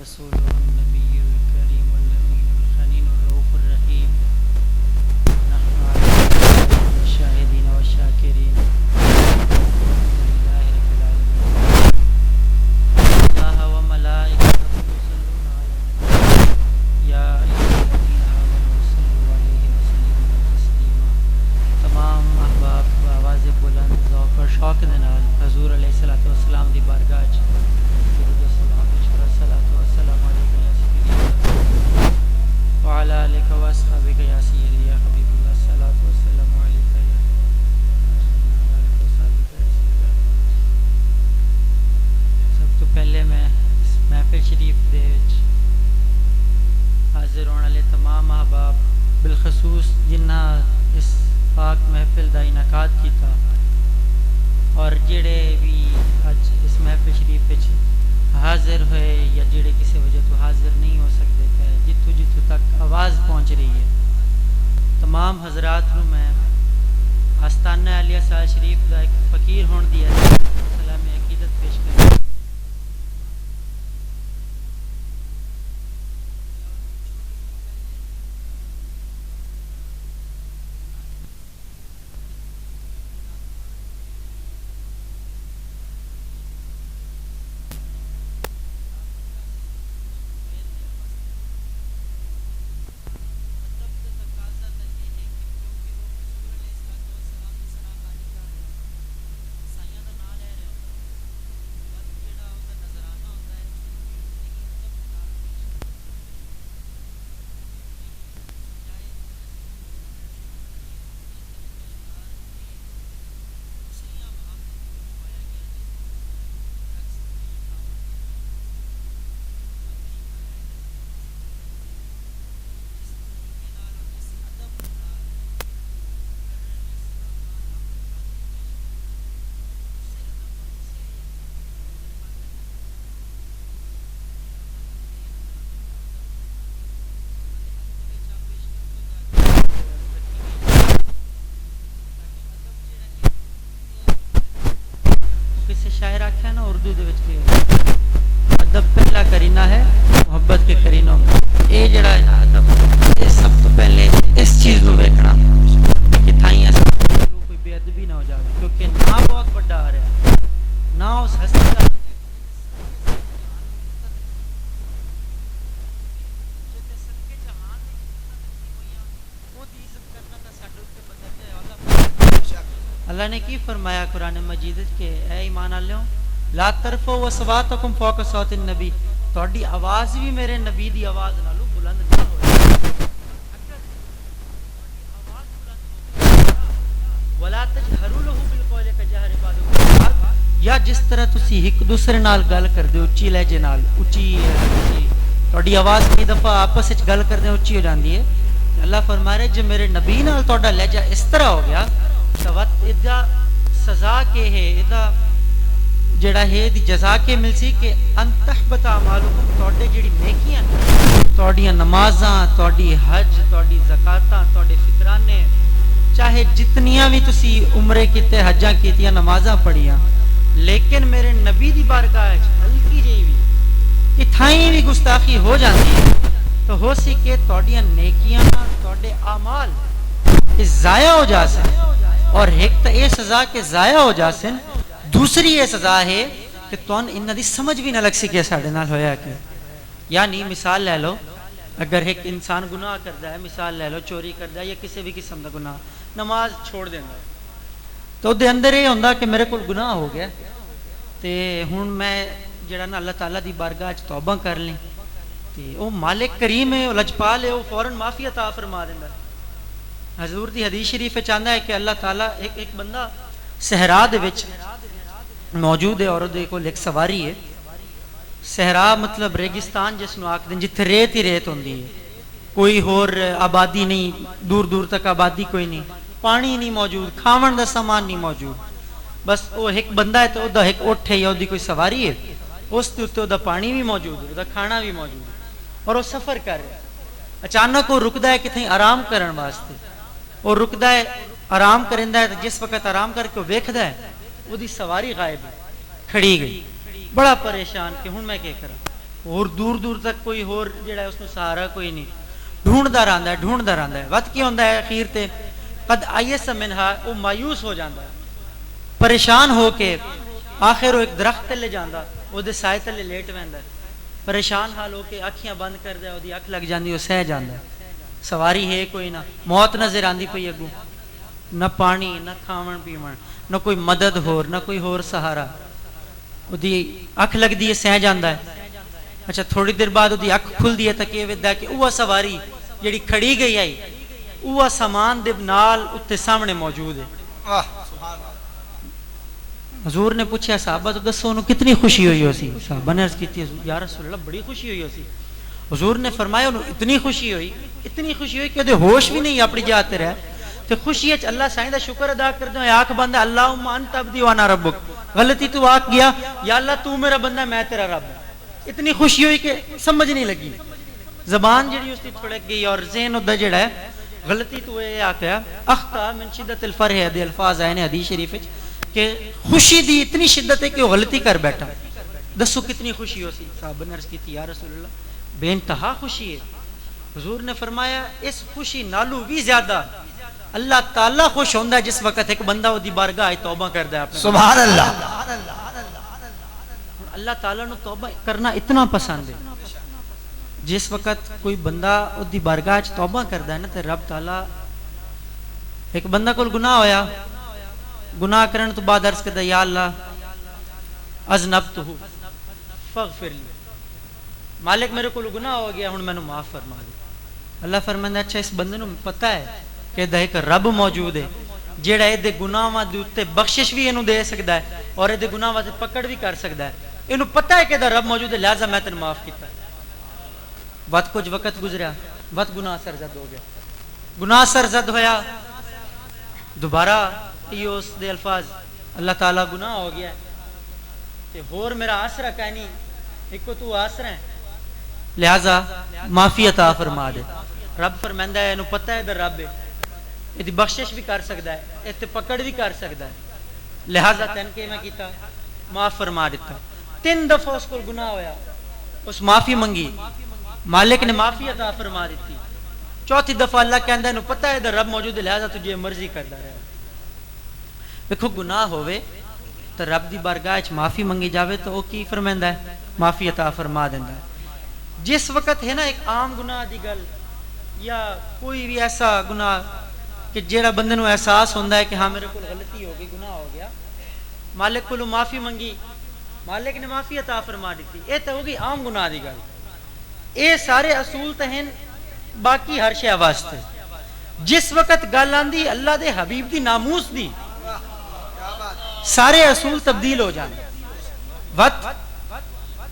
رسوله النبي الكريم الأمين الخنين الرؤوف الرحيم نحن على الشاهدين والشاكرين الحمد لله رب العالمين الله وملائكته يصلون على النبي يا أيها الذين آمنوا صلوا عليه وسلموا تسليما تمام احباب آواز بلند ذوق اور شوق دے نال حضور علیہ الصلوۃ والسلام دی بارگاہ وچ درود و سلام پیش کر صلوات و سلام علیک یا سیدی وعلى آلک و اصحابک یا سیدی یا حبیب اللہ صلوات و سلام علیک یا سب تو پہلے میں اس محفل شریف دے وچ حاضر ہونے والے تمام احباب بالخصوص جنہاں اس پاک محفل دا انعقاد کیتا اور جڑے بھی اج اس محفل شریف وچ حاضر ہوئے یا جڑے کسی وجہ تو حاضر نہیں ہو سکتے تھے جتوں جتوں تک آواز پہنچ رہی ہے تمام حضرات نو میں آستانہ عالیہ سال شریف دا ایک فقیر ہون دی سلام عقیدت پیش کروں شاعر آکھیا نا اردو دے وچ کہ ادب پہلا کرینہ ہے محبت کے کرینوں میں اے جڑا ہے نا ادب اے سب تو پہلے اس چیز نو ویکھنا کہ تھائیں اس کوئی بے ادبی نہ ہو جاوے کیونکہ نہ بہت بڑا آ رہا ہے نہ اس ہستی کا اللہ نے کی فرمایا قرآن مجید کہ اے ایمان والو لا ترفعوا اصواتکم فوق صوت النبی تہاڈی آواز بھی میرے نبی دی آواز نالوں بلند نہیں ہوئے ولا تجهروا له بالقول كجهر بعضكم بعض یا جس طرح تسی ایک دوسرے نال گل کردے ہو اچھی لہجے نال اچھی تہاڈی آواز کئی دفعہ آپس وچ گل کردے اچھی ہو جاندی ہے اللہ فرما رہے جے میرے نبی نال تہاڈا لہجہ اس طرح ہو گیا توت ادا سزا کے ہے ادا جڑا ہے دی جزا کے مل سی کہ انتحبت اعمالکم تواڈے جڑی نیکیاں تواڈیاں نمازاں تواڈی حج تواڈی زکاتاں تواڈے فطرانے چاہے جتنیاں بھی تسی عمرے کیتے حجاں کیتیاں نمازاں پڑھیاں لیکن میرے نبی دی بارگاہ وچ ہلکی جئی بھی کہ تھائیں بھی گستاخی ہو جاندی ہے تو ہو سی کہ تواڈیاں نیکیاں تواڈے اعمال اس ضائع ہو جا سن اور ایک تو یہ سزا کہ ضائع ہو جا سن دوسری یہ سزا ہے کہ تون انہاں دی سمجھ بھی نہ لگ سکے ساڈے نال ہویا کہ یعنی مثال لے لو اگر ایک انسان گناہ کردا ہے مثال لے لو چوری کردا ہے یا کسی بھی قسم دا گناہ نماز چھوڑ دیندا تو دے اندر یہ ہوندا کہ میرے کول گناہ ہو گیا تے ہن میں جڑا نا اللہ تعالیٰ دی بارگاہ وچ توبہ کر لیں تے او مالک کریم ہے او لجپال ہے او فوراً معافی عطا فرما دیندا حضور دی حدیث شریف چاہتا ہے کہ اللہ تعالیٰ ایک بندہ صحرا دے وچ موجود ہے اور دے کول ایک سواری ہے صحرا مطلب ریگستان جس نو آکھدے جتھے ریت ہی ریت ہوندی ہے کوئی ہور آبادی نہیں دور دور تک آبادی کوئی نہیں پانی نہیں موجود کھاون دا سامان نہیں موجود بس وہ ایک بندہ ہے تو او دا ایک اٹھ ہے یا دی کوئی سواری ہے اس تے اوتے دا پانی بھی موجود ہے دا کھانا بھی موجود ہے اور وہ سفر کر رہا ہے اچانک وہ رکدا ہے کتھیں آرام کرن واسطے وہ رکدا ہے آرام کرندا ہے جس وقت آرام کر کے ویکھدا ہے وہ دی سواری غائب ہے کھڑی گئی بڑا پریشان کہ ہن میں کیا کراں اور دور دور تک کوئی ہور جڑا ہے اس کو سہارا کوئی نہیں، ڈھونڈتا رہندا ہے وقت کی ہوندا ہے اخیر تے قد آئیس منہا وہ مایوس ہو جاندہ ہے، پریشان ہو کے آخر وہ ایک درخت تلے جاندہ، وہ دے سائے تلے لیٹ ویندا ہے، پریشان حال ہو کے اکھیاں بند کر دے، وہ دی اکھ لگ جاندی، وہ سہ جاندہ ہے، سواری ہے کوئی نہ، موت نظر آندی پئی اگوں، نہ پانی نہ کھاون پیون، نہ کوئی مدد ہور، نہ کوئی ہور سہارا، وہ دی اکھ لگ دی ہے، سہ جاندہ ہے۔ اچھا تھوڑی دیر بعد وہ دی اکھ کھل دی ہے تک یہ ویدہ ہے کہ اوہ سواری جڑی کھڑی گئی آئی، اوہ سامان دے نال اتے سامنے موجود ہے۔ حضور نے پوچھا صحابہ تو دسو انہوں کتنی خوشی ہوئی ہو سی؟ صحابہ نے عرض کی تھی یا رسول اللہ بڑی خوشی ہوئی ہو سی۔ حضور نے فرمایا انہوں اتنی خوشی ہوئی کہ وہ ہوش بھی نہیں اپنی جاتے رہے، تو خوشی ہے اللہ سائیں دا شکر ادا کر دوں، آنکھ بندہ اللہم انت عبدی وانا ربک، غلطی تو آنکھ گیا یا اللہ تو میرا بندہ میں تیرا رب، اتنی خوشی ہوئی کہ سمجھ نہیں لگی، زبان جڑی اس کی تھڑک گئی اور ذہن ادھر جڑا ہے غلطی تو یہ آکھیا اخطا من شدت الفرح، دے الفاظ آئے نے حدیث شریف کہ خوشی دی اتنی شدت ہے کہ وہ غلطی کر بیٹھا، دسو کتنی خوشی ہو سی؟ صحابہ نے عرض کی تھی یا رسول اللہ بے انتہا خوشی ہے۔ حضور نے فرمایا اس خوشی نالو بھی زیادہ اللہ تعالیٰ خوش ہوندہ ہے جس وقت ایک بندہ وہ دی بارگاہ آئے توبہ کردہ ہے اپنے، سبحان اللہ، اللہ تعالیٰ نے توبہ کرنا اتنا پسند ہے، جس وقت کوئی بندہ وہ دی بارگاہ آئے توبہ کردہ ہے نا تو رب تعالیٰ، ایک بندہ کو گناہ ہویا، گناہ کرنے تو بعد عرض کردہ یا اللہ اذنبتہو فاغفر لی، مالک میرے کو گناہ ہو گیا ہن میں نے معاف فرما دی۔ اللہ فرمائندا اچھا اس بندے نو پتہ ہے کہ دا ایک رب موجود ہے جیڑا اے دے گناہاں دے اوتے بخشش بھی اینو دے سکدا ہے اور اے دے گناہاں تے پکڑ بھی کر سکدا ہے، اینو پتہ ہے کہ دا رب موجود ہے لہذا میں تینوں معاف کیتا۔ کچھ وقت گزریا، گناہ سرزد ہو گیا، گناہ سرزد ہویا، دوبارہ یہ اس دے الفاظ اللہ تعالیٰ گناہ ہو گیا ہے کہ ہور میرا آسرا کہیں نہیں، ایک کو تو آسرا ہے لہذا معافی عطا فرما دے۔ رب فرمائندہ ہے انہوں پتہ ہے در رب ہے، یہ بخشش بھی کر سکتا ہے، یہ پکڑ بھی کر سکتا ہے، لہذا تین کے میں کیتا معاف فرما دیتا۔ 3 دفعہ اس کو گناہ ہویا، اس معافی منگی، مالک نے معافی عطا فرما دیتی، 4تھی دفعہ اللہ کہندہ ہے انہوں پتہ ہے در رب موجود ہے لہذا تجھے مرضی کردہ رہے۔ دیکھو گناہ ہوئے تو رب دی بارگاہ وچ معافی منگی جاوے تو وہ کی فرمائندا ہے معافی عطا فرما دیندا ہے۔ جس وقت ہے نا ایک عام گناہ دی گل یا کوئی بھی ایسا گناہ کہ جیڑا بندے نو احساس ہوندا ہے کہ ہاں میرے کو غلطی ہو گئی، گناہ ہو گیا، مالک کو معافی منگی، مالک نے معافی عطا فرما دیتی، اے تے ہوگی عام گناہ دی گل۔ اے سارے اصول تے ہیں باقی ہر شے واسطے، جس وقت گل آندی اللہ دے حبیب دی ناموس دی سارے اصول تبدیل ہو جانے۔ وقت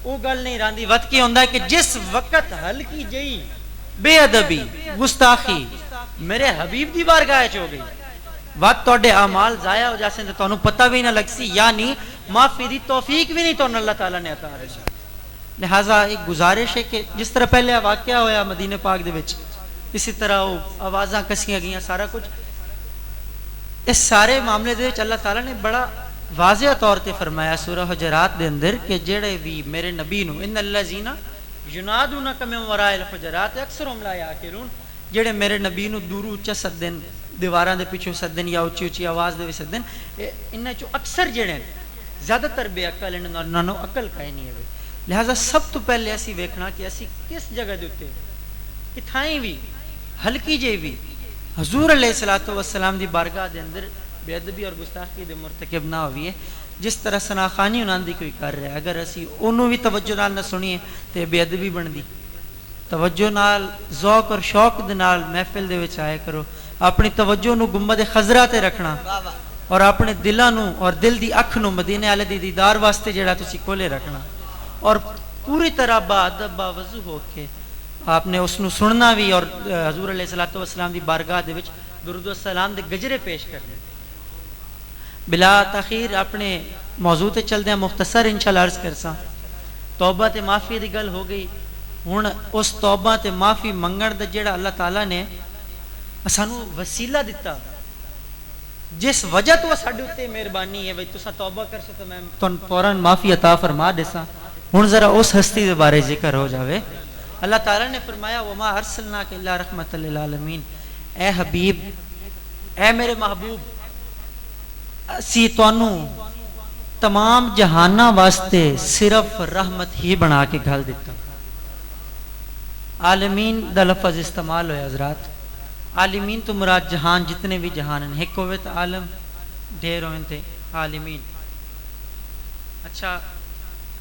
وہ گل نہیں راندی، وقت کی ہوندہ ہے کہ جس وقت ہلکی جئی بے ادبی گستاخی میرے حبیب دی بارگاہ چ ہو گئی، وقت توڑے اعمال ضائع ہو جاسے تو انہوں پتہ بھی نہ لگ سی، یعنی معافی دی توفیق بھی نہیں تو اللہ تعالیٰ نے عطا رہی۔ لہٰذا ایک گزارش ہے کہ جس طرح پہلے واقعہ ہویا مدینہ پاک دے وچ، اسی طرح وہ آوازاں کسیاں گئیاں سارا کچھ، اس سارے معاملے دے وچ اللہ تعالیٰ نے بڑا واضح طور تے فرمایا سورہ حجرات دے اندر کہ جڑے بھی میرے نبی نو ان الذین ینادونک من وراء الحجرات اکثرهم لا یعقلون، جڑے میرے نبی نو دور اونچا سدن، دیواراں دے پیچھے سدن یا اونچی اونچی آواز دے سدن، انہاں چوں اکثر جڑے زیادہ تر بے عقل ہیں، انہاں نو عقل کائیں نہیں ہے۔ لہذا سب تو پہلے اسی ویکھنا کہ اسی کس جگہ دے اوتے کتھائیں بھی ہلکی جے بھی حضور علیہ الصلوۃ والسلام دی بارگاہ دے اندر بے ادبی اور گستاخی دے مرتکب نہ ہوئیے، جس طرح سناخانی انہاں دی کوئی کر رہا ہے، اگر اسی انہوں بھی توجہ نال نہ سنیے تے بے ادبی بن دی۔ توجہ نال ذوق اور شوق دے نال محفل دے وچ آئے کرو، اپنی توجہ نو گنبد خضرا تے رکھنا اور اپنے دلاں نو اور دل دی اکھ نو مدینے والے دی دیدار واسطے جڑا تسی کھولے رکھنا، اور پوری طرح با ادب با وضو ہو کے آپ نے اس نو سننا بھی اور حضور علیہ الصلوۃ والسلام دی بارگاہ دے وچ درود و سلام دے گجرے پیش کرنے۔ بلا تاخیر اپنے موضوع تے چل دیں مختصر انشاءاللہ عرض کرساں، توبہ تے معافی دی گل ہو گئی، ہن اس توبہ تے معافی منگن دا جڑا اللہ تعالیٰ نے سانو وسیلہ دیتا، جس وجہ تو ساڈے تے مہربانی ہے بھئی تساں توبہ کرسو تو میں تن فوراً معافی عطا فرما دیساں، ہن ذرا اس ہستی دے بارے ذکر ہو جاوے. اللہ تعالیٰ نے فرمایا وما ارسلناک الا رحمۃ للعالمین، اے حبیب، اے میرے محبوب، اسی تانوں تمام جہاناں واسطے صرف رحمت ہی بنا کے گھل دیتا. عالمین دا لفظ استعمال ہویا حضرات. عالمین تو مراد جہان جتنے بھی جہان ہیں، ایک ہوئے تو عالم، ڈھیر ہوئے تھے عالمین. اچھا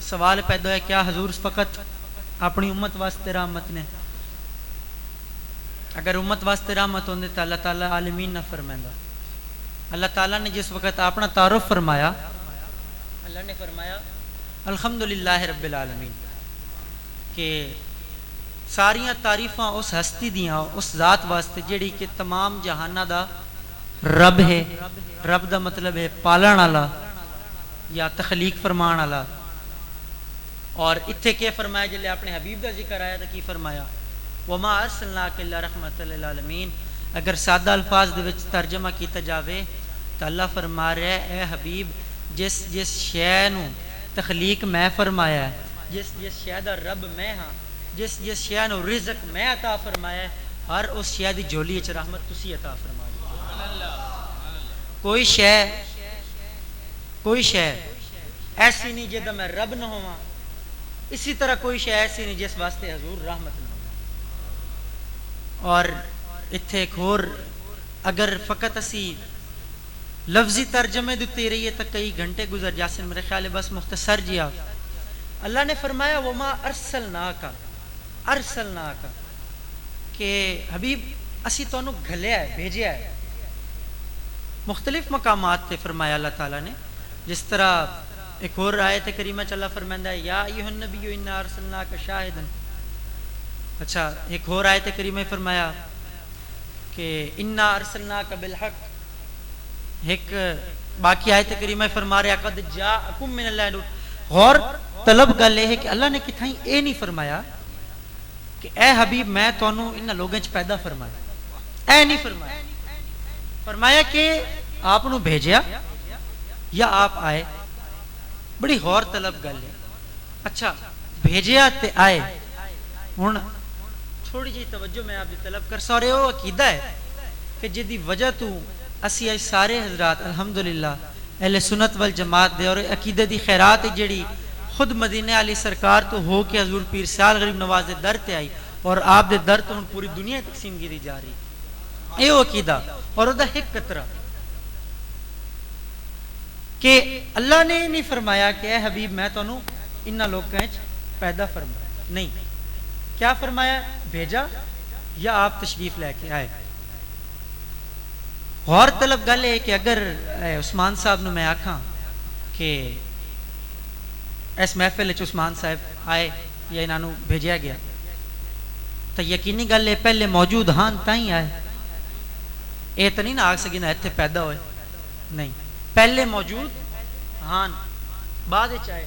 سوال پیدا ہوا کیا حضور فقط اپنی امت واسطے رحمت نے؟ اگر امت واسطے رحمت ہوندے تو اللہ تعالیٰ عالمین نہ فرمائندا. اللہ تعالیٰ نے جس وقت اپنا تعارف فرمایا، اللہ نے فرمایا الحمدللہ رب العالمین، کہ ساریاں تعریفاں اس ہستی دیاں، اس ذات واسطے جیڑی کہ تمام جہانہ دا رب ہے. رب دا مطلب ہے پالن والا یا تخلیق فرمان والا. اور اتھے کیا فرمایا جلے اپنے حبیب دا ذکر آیا تو کی فرمایا وما ارسلناک الا رحمۃ للعالمین. اگر سادہ الفاظ دے وچ ترجمہ کیتا جاوے تو اللہ فرما رہا ہے اے حبیب، جس جس شے نو تخلیق میں فرمایا ہے، جس جس شے دا رب میں ہاں، جس جس شے نو رزق میں عطا فرمایا ہے، ہر اس شے دی جھولی وچ رحمت تسی عطا فرمائی. کوئی شے ایسی نہیں جدا میں رب نہ ہواں، اسی طرح کوئی شے ایسی نہیں جس واسطے حضور رحمت نہ ہو. اور اتھے ایک اور اگر فقط اسی لفظی ترجمے دیتے رہیے تو کئی گھنٹے گزر جاسن، میرے خیال ہے بس مختصر جی. آپ اللہ نے فرمایا وما ارسلناک، کہ حبیب اسی تانوں گھلیا ہے، بھیجیا ہے. مختلف مقامات تے فرمایا اللہ تعالیٰ نے. جس طرح ایک اور آیت کریمہ چ اللہ فرمائندا ہے یا ایھا النبی انا ارسلناک شاہدا. اچھا ایک اور آیت کریمہ فرمایا کہ انا ارسلناک بالحق. ایک باقی آیت کریمہ فرما رہا قد جاءکم من اللہ نور. غور طلب گل ہے کہ اللہ نے کتھائیں اے نہیں فرمایا کہ اے حبیب میں تانوں انہاں لوگاں چ پیدا فرمایا، اے نہیں فرمایا. فرمایا کہ آپ نو بھیجیا یا آپ آئے. بڑی غور طلب گل ہے. اچھا بھیجیا تے آئے. ہن تھوڑی جی توجہ میں آپ دی طلب کر سا رہے ہو. عقیدہ ہے کہ جدی وجہ تو اسی سارے حضرات الحمدللہ اہل سنت والجماعت دے اور عقیدے دی خیرات جڑی خود مدینہ علی سرکار تو ہو کے حضور پیر سیال غریب نواز دے در تے آئی اور آپ دے در تو ہن پوری دنیا تقسیم کی جا رہی. اے عقیدہ اور او دا ایک قطرہ کہ اللہ نے نہیں فرمایا کہ اے حبیب میں تانوں انہاں لوکاں وچ پیدا فرمایا. نہیں، کیا فرمایا؟ بھیجا یا آپ تشریف لے کے آئے. غور طلب گل ہے کہ اگر عثمان صاحب نو میں آکھاں کہ اس محفل وچ عثمان صاحب آئے یا انہاں نو بھیجیا گیا تو یقینی گل ہے پہلے موجود ہاں تائیں آئے. اے تو نہیں نہ آکھ سکے نہ اتنے پیدا ہوئے. نہیں، پہلے موجود ہاں بعد وچ آئے.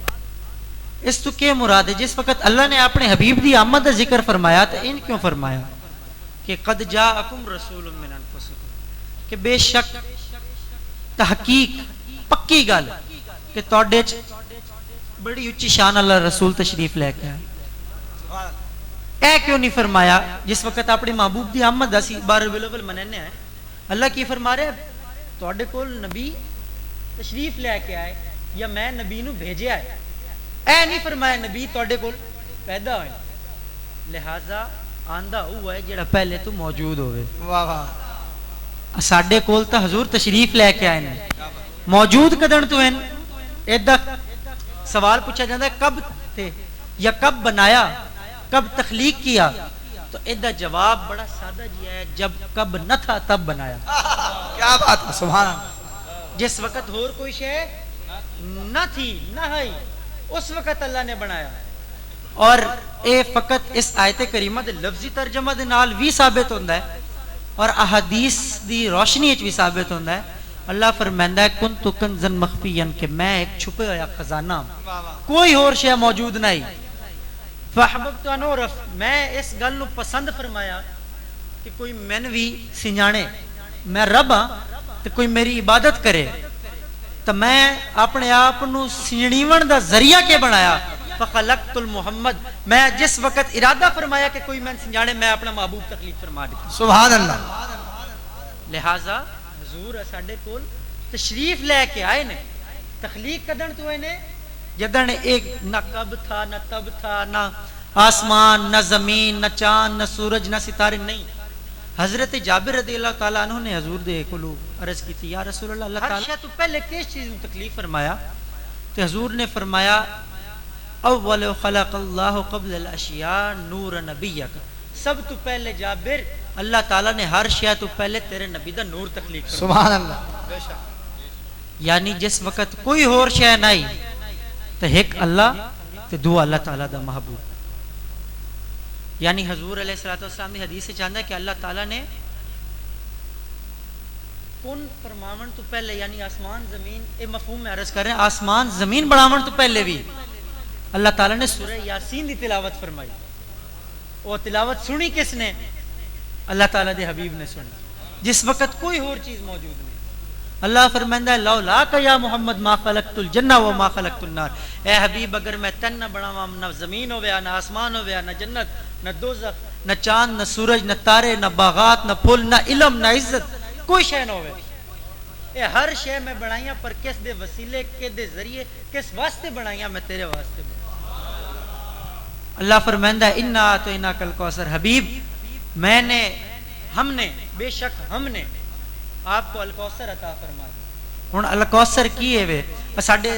اس تو کیا مراد ہے؟ جس وقت اللہ نے اپنے حبیب دی آمد کا ذکر فرمایا تو ان کیوں فرمایا کہ قد جاءکم رسول من انفسکم، کہ بے شک تحقیق پکی گل کہ تواڈے وچ بڑی اونچی شان اللہ رسول تشریف لے کے آئے. اے کیوں نہیں فرمایا جس وقت اپنے محبوب دی آمد اسی 12 ربیع الاول منانے ہیں؟ اللہ کی فرما رہے تواڈے کول نبی تشریف لے کے آئے یا میں نبی نو بھیجیا ہے. اے نہیں فرمایا نبی تواڈے کول پیدا ہوئے. لہذا آندا ہوا ہے جڑا پہلے تو موجود ہوئے. واہ واہ. ساڈے کول تا حضور تشریف لے کے آئے نے، موجود کدن تو ہیں. ایدا سوال پوچھا جاتا ہے کب تھے یا کب بنایا، کب تخلیق کیا؟ تو ایدا جواب بڑا سادہ جی ہے، جب کب نہ تھا تب بنایا. کیا بات ہے، سبحان اللہ. جس وقت اور کوئی شے نہ تھی نہ ہے اس وقت اللہ نے بنایا. اور اے فقط اس آیت کریمہ دے لفظی ترجمہ دے نال بھی ثابت ہوندا ہے اور احادیث دی روشنی وچ بھی ثابت ہوندا ہے. اللہ فرماندا ہے کنت کنزا مخفیا، کہ میں ایک چھپے ہوا خزانہ، کوئی اور شے موجود نہیں. فاحببت ان اعرف، میں اس گل نو پسند فرمایا کہ کوئی مین بھی سنجانے میں رب ہاں تو کوئی میری عبادت کرے. تو میں اپنے آپ نو سنجیون دا ذریعہ کے بنایا فخلقت المحمد، میں جس وقت ارادہ فرمایا کہ کوئی میں سنجانے میں اپنا محبوب تخلیق فرما دیتا. سبحان اللہ. لہذا حضور ساڈے کول تشریف لے کے آئے نے. تخلیق کدن تو نے جدن ایک نہ کب تھا نہ تب تھا، نہ آسمان نہ زمین نہ چاند نہ سورج نہ ستارے نہیں. حضرت جابر رضی اللہ تعالیٰ عنہ نے حضور دے کولو عرض کی تھی یا رسول اللہ، اللہ تعالیٰ تو پہلے کس چیز میں تکلیف فرمایا؟ تو حضور نے فرمایا اول خلق اللہ قبل الاشیاء نور نبیک، سب تو پہلے جابر اللہ تعالیٰ نے ہر شے تو پہلے تیرے نبی دا نور تخلیق فرمایا. سبحان اللہ. یعنی جس وقت کوئی اور شے نہیں تو ایک اللہ تے دو اللہ تعالیٰ دا محبوب. یعنی حضور علیہ السلام کی حدیث سے چاہتا ہے کہ اللہ تعالیٰ نے کن فرماون تو پہلے، یعنی آسمان زمین، اے مفہوم میں عرض کر رہے ہیں، آسمان زمین بناون تو پہلے بھی اللہ تعالیٰ نے سورہ یاسین دی تلاوت فرمائی. وہ تلاوت سنی کس نے؟ اللہ تعالیٰ دے حبیب نے سنی، جس وقت کوئی اور چیز موجود نہیں. اللہ فرمائندہ ہے لولاک یا محمد ما خلقت الجنہ وما خلقت النار، اے حبیب اگر میں تن نہ بناواں، نہ زمین ہویا نہ آسمان ہویا نہ جنت نہ دوزخ نہ چاند نہ سورج نہ تارے نہ باغات نہ پھول نہ علم نہ عزت، کوئی شے نہ ہوئے. اے ہر شے میں بنائیاں، پر کس دے وسیلے کے دے ذریعے کس واسطے بنائیاں؟ میں تیرے واسطے بنائیاں. اللہ فرمائندہ ہے انا اعطیناک الکوثر، حبیب میں نے، ہم نے، بے شک ہم نے آپ کو الکوثر عطا فرمایا. ہن الکوثر کی ہے وے ساڈے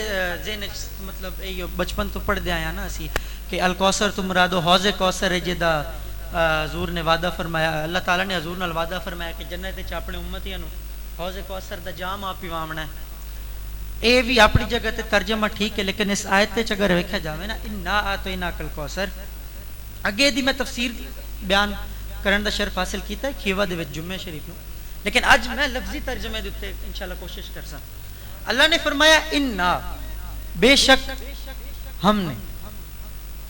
ذہن مطلب ایو بچپن تو پڑھ دے آیا نا اسی کہ الکوثر تو مرادو حوض کوثر ہے جدا حضور نے وعدہ فرمایا، اللہ تعالیٰ نے حضور نال وعدہ فرمایا کہ جنت وچ اپنے امتیاں نو حوض کوثر دا جام آپ پیواونا ہے. اے بھی اپنی جگہ تے ترجمہ ٹھیک ہے، لیکن اس آیت وچ اگر ویکھیا جاوے نا انا اعطیناک الکوثر، اگے دی میں تفسیر بیان کرن دا شرف حاصل کیتا ہے کھیوا دے وچ جمعہ شریف نو، لیکن اج میں لفظی ترجمے دے اوتے انشاءاللہ کوشش کرساں. اللہ نے فرمایا انا، بے شک ہم نے،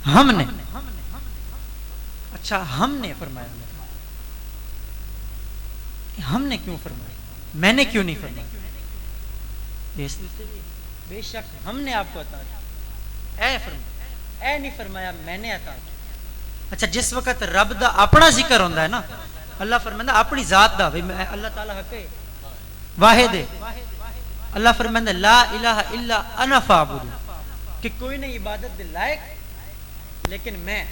ہم نے، اچھا ہم نے فرمایا، ہم نے کیوں فرمایا؟ میں نے کیوں نہیں فرمایا؟ بے شک ہم نے آپ کو عطا کیا، اے فرمایا، اے نہیں فرمایا میں نے عطا کیا. اچھا جس وقت رب دا اپنا ذکر ہوندا ہے نا، اللہ فرماندا اپنی ذات دا، میں اللہ تعالی حق ہے، واحد ہے. اللہ فرماندا لا الہ الا انا فاعبدون، کہ کوئی نہیں عبادت دے لائق لیکن میں.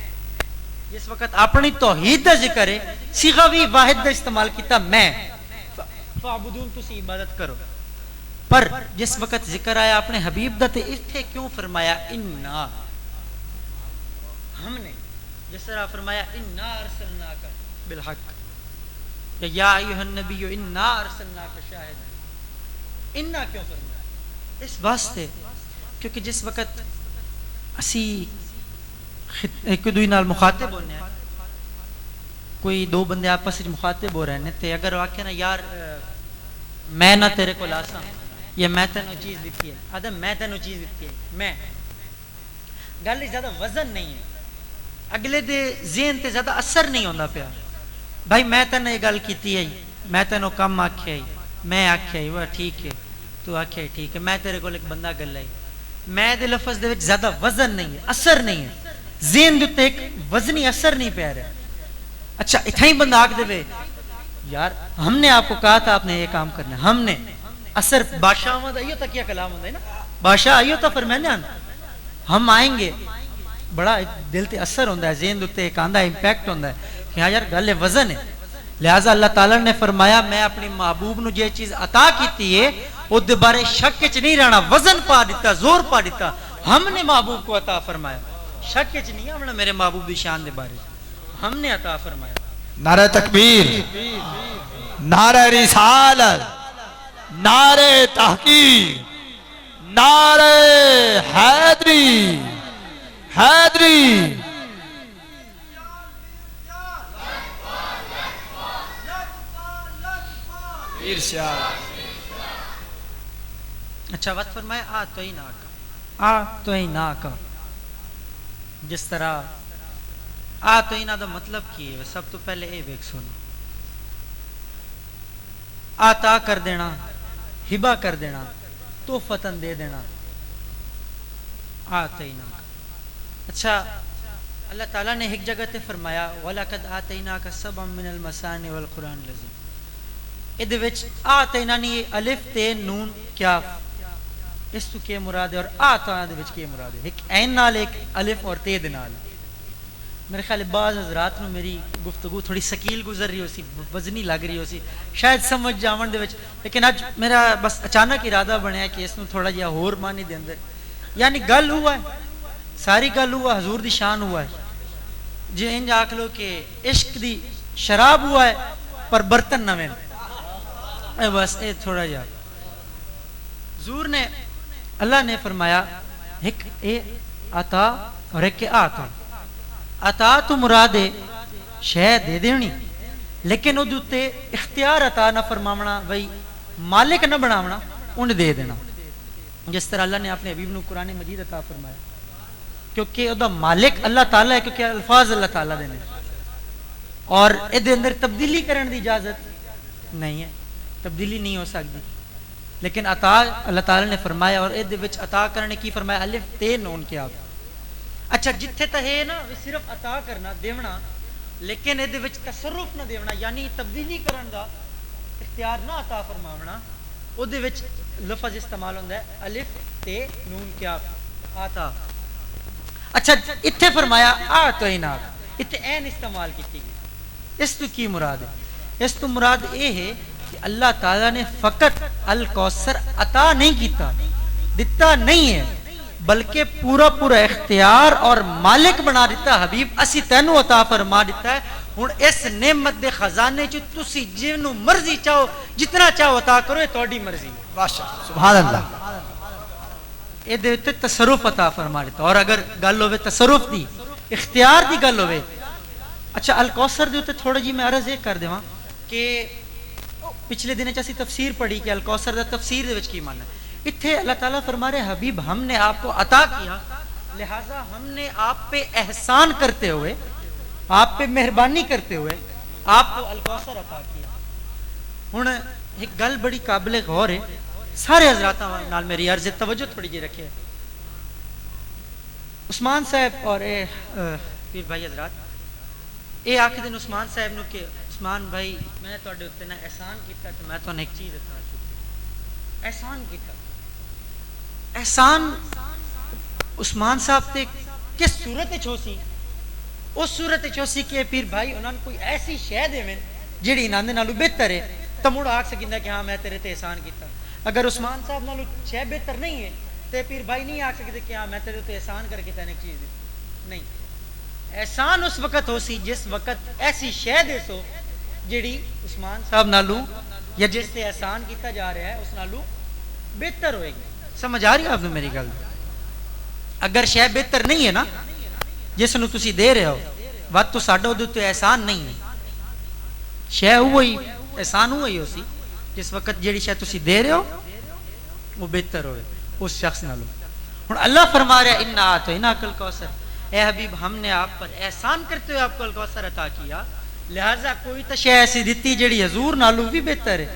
جس وقت اپنی توحید دا ذکر ہے، صیغہ بھی واحد دا استعمال کیتا، میں فاعبدون، تسی عبادت کرو. پر جس وقت ذکر آیا اپنے حبیب دا تے ایتھے کیوں فرمایا انا، ہم نے، جس طرح فرمایا انا ارسلناک بالحق یا ایھا النبی انا ارسلناک شاہدا، انا کیوں فرمایا؟ اس واسطے کیونکہ جس وقت اسی ایک دوئی نال مخاطب ہونے ہیں، کوئی دو بندے آپس وچ مخاطب ہو رہے ہیں تے اگر واقعہ نا یار میں نہ تیرے کو لاساں یا میں تینوں چیز دیتی ہے، آدم میں تینوں چیز دیتی ہے، میں گل زیادہ وزن نہیں ہے، اگلے دے ذہن تے زیادہ اثر نہیں ہوندا پیا. بھائی میں تینوں یہ گل کیتی ہے، میں تینوں کم آکھیا ہے، میں آکھیا ہے وہ ٹھیک ہے، تو آکھیا ہے ٹھیک ہے، میں تیرے کو ایک بندہ گل ہے، میں دے لفظ دے وچ زیادہ وزن نہیں ہے، اثر نہیں ہے، ذہن دے تے ایک وزنی اثر نہیں پیا رہا. اچھا اتھا ہی بندہ آکھ دے یار ہم نے آپ کو کہا تھا آپ نے یہ کام کرنا، ہم نے اثر بادشاہ آمد آئیو تا کیا کلام ہوتا ہے نا، بادشاہ آئیو تا فرمانے ہم آئیں گے، بڑا دل تے اثر ہوتا ہے، ذہن تے ایک آندہ امپیکٹ ہوتا ہے کہ ہاں یار گل وزن ہے. لہٰذا اللہ تعالیٰ نے فرمایا میں اپنی محبوب نو یہ چیز عطا کیتی ہے وہ دوبارے شک چ نہیں رہنا، وزن پا دیتا، زور پا دیتا. ہم نے محبوب کو عطا فرمایا، شک چ نہیں آنا میرے محبوب دی شان دے بارے، ہم نے عطا فرمایا. نعرہ تکبیر، نعرہ رسالت، نعرہ تحقیق، نعرہ حیدری، حیدری. اچھا وقت فرمایا آتویناک، جس طرح آتوینا دا مطلب کی ہے سب تو پہلے اے ویک سونا، عطا کر دینا، ہبہ کر دینا، تحفتاً دے دینا. آتویناک اچھا اللہ تعالیٰ نے ایک جگہ تے فرمایا وَلَقَدْ آتَيْنَاكَ سَبْعًا مِنَ الْمَثَانِي وَالْقُرْآنِ الْعَظِيمِ. ادھے وچ آتینا نہیں الف تے نون کیا اس تو کیا مراد ہے اور آتا دے وچ کیا مراد ہے. ایک عین نال ایک الف اور تے دے نال. میرے خیال ہے بعض حضرات نو میری گفتگو تھوڑی ثقیل گزر رہی ہو سی, وزنی لگ رہی ہو سی, شاید سمجھ جاون دے وچ, لیکن اج میرا بس اچانک ارادہ بنیا کہ اس نو تھوڑا جہا ہور معنی دے اندر, یعنی گل ہوا ہے ساری گل ہوا حضور دی شان ہوا ہے جی انج آکھ لو کہ عشق دی شراب ہوا ہے پر برتن نویں. اے بس اے تھوڑا جہا حضور نے اللہ نے فرمایا ایک اے عطا اور ایک آتا. عطا تو مراد ہے شے دے دینی لیکن او دوتے اختیار عطا نہ فرماونا بھئی مالک نہ بناونا ان دے دینا. جس طرح اللہ نے اپنے حبیب نو قرآن مجید عطا فرمایا کیونکہ او دا مالک اللہ تعالیٰ ہے, کیونکہ الفاظ اللہ تعالیٰ دینے اور اے دے اندر تبدیلی کرنے دی اجازت نہیں ہے, تبدیلی نہیں ہو سکتی. لیکن عطا اللہ تعالیٰ نے فرمایا اور اے دے وچ عطا کرنے کی فرمایا الف تے نون کیا. اچھا جتھے تا ہے نا صرف عطا کرنا دیونا لیکن اے دے وچ تصرف نہ دیونا یعنی تبدیلی کرن دا اختیار نہ عطا فرماونا, او دے وچ لفظ استعمال ہوندا ہے الف تے نون کیا آتا. اچھا اتھے فرمایا آتینا, اتھے این استعمال کیتی گئی. اس تو کی مراد ہے؟ اس تو مراد اے ہے کہ اللہ تعالیٰ نے فقط الکوثر عطا نہیں کیتا, دیتا نہیں ہے, بلکہ پورا پورا اختیار اور مالک بنا دیتا. حبیب اسی تینوں عطا فرما دیتا ہے, ہن اس نعمت دے خزانے چ تسی جنوں مرضی چاہو جتنا چاہو عطا کرو, یہ تہاڈی مرضی. ماشاءاللہ سبحان اللہ. اے دے تے تصرف عطا فرما دیتا. اور اگر گل ہوے تصرف دی اختیار دی گل ہوے, اچھا الکوثر دے تے تھوڑا جی میں عرض یہ کر دیواں کہ پچھلے دن اسی تفسیر پڑھی کہ الکوثر دا تفسیر دے وچ کی معنی ہے. اتھے اللہ تعالیٰ فرما رہے حبیب ہم نے آپ کو عطا کیا لہٰذا ہم نے آپ پہ احسان کرتے ہوئے آپ پہ مہربانی کرتے ہوئے آپ کو الکوثر عطا کیا. ہن ایک گل بڑی قابل غور ہے, سارے حضرات نال میری عرض توجہ تھوڑی جی رکھے. عثمان صاحب اور اے پیر بھائی حضرات اے آکھ دن عثمان صاحب نو کہ عثمان بھائی میں نے تواڈے اوتے نا احسان کیتا تے میں تانوں ایک چیز دسنا چاہتا. احسان کیتا, احسان عثمان صاحب تے کس صورت وچ ہو سی؟ اس صورت وچ ہو سی کہ پیر بھائی انہاں کوئی ایسی شے دیویں جیڑی انہاں دے نالوں بہتر ہے تے مڑ آکھ سکیندا کہ ہاں میں تیرے تے احسان کیتا. اگر عثمان صاحب نالوں شے بہتر نہیں ہے تے پیر بھائی نہیں آکھ سکدے کہ ہاں میں تیرے تے احسان کر کے تینوں ایک چیز دی. نہیں, احسان اس وقت ہو سی جس وقت ایسی شے دے سو جیڑی عثمان صاحب نالوں یا جس سے احسان کیتا جا رہا ہے اس نالوں بہتر ہوئے گی. سمجھ آ رہی ہے آپ نے میری گل؟ اگر شے بہتر نہیں ہے نا جس نو تسی دے رہے ہو وقت تو ساڈا اودے تے احسان نہیں ہے, شے وہی احسان وہی ہو سی جس وقت جیڑی شے تسی دے رہے ہو وہ بہتر ہوئے اس شخص نالوں. ہن اللہ فرما رہا ہے انا اعطیناک الکوثر, اے حبیب ہم نے آپ پر احسان کرتے ہوئے آپ کو الکوثر عطا کیا لہذا کوئی تو شے ایسی دیتی جیڑی حضور نالوں بھی بہتر ہے.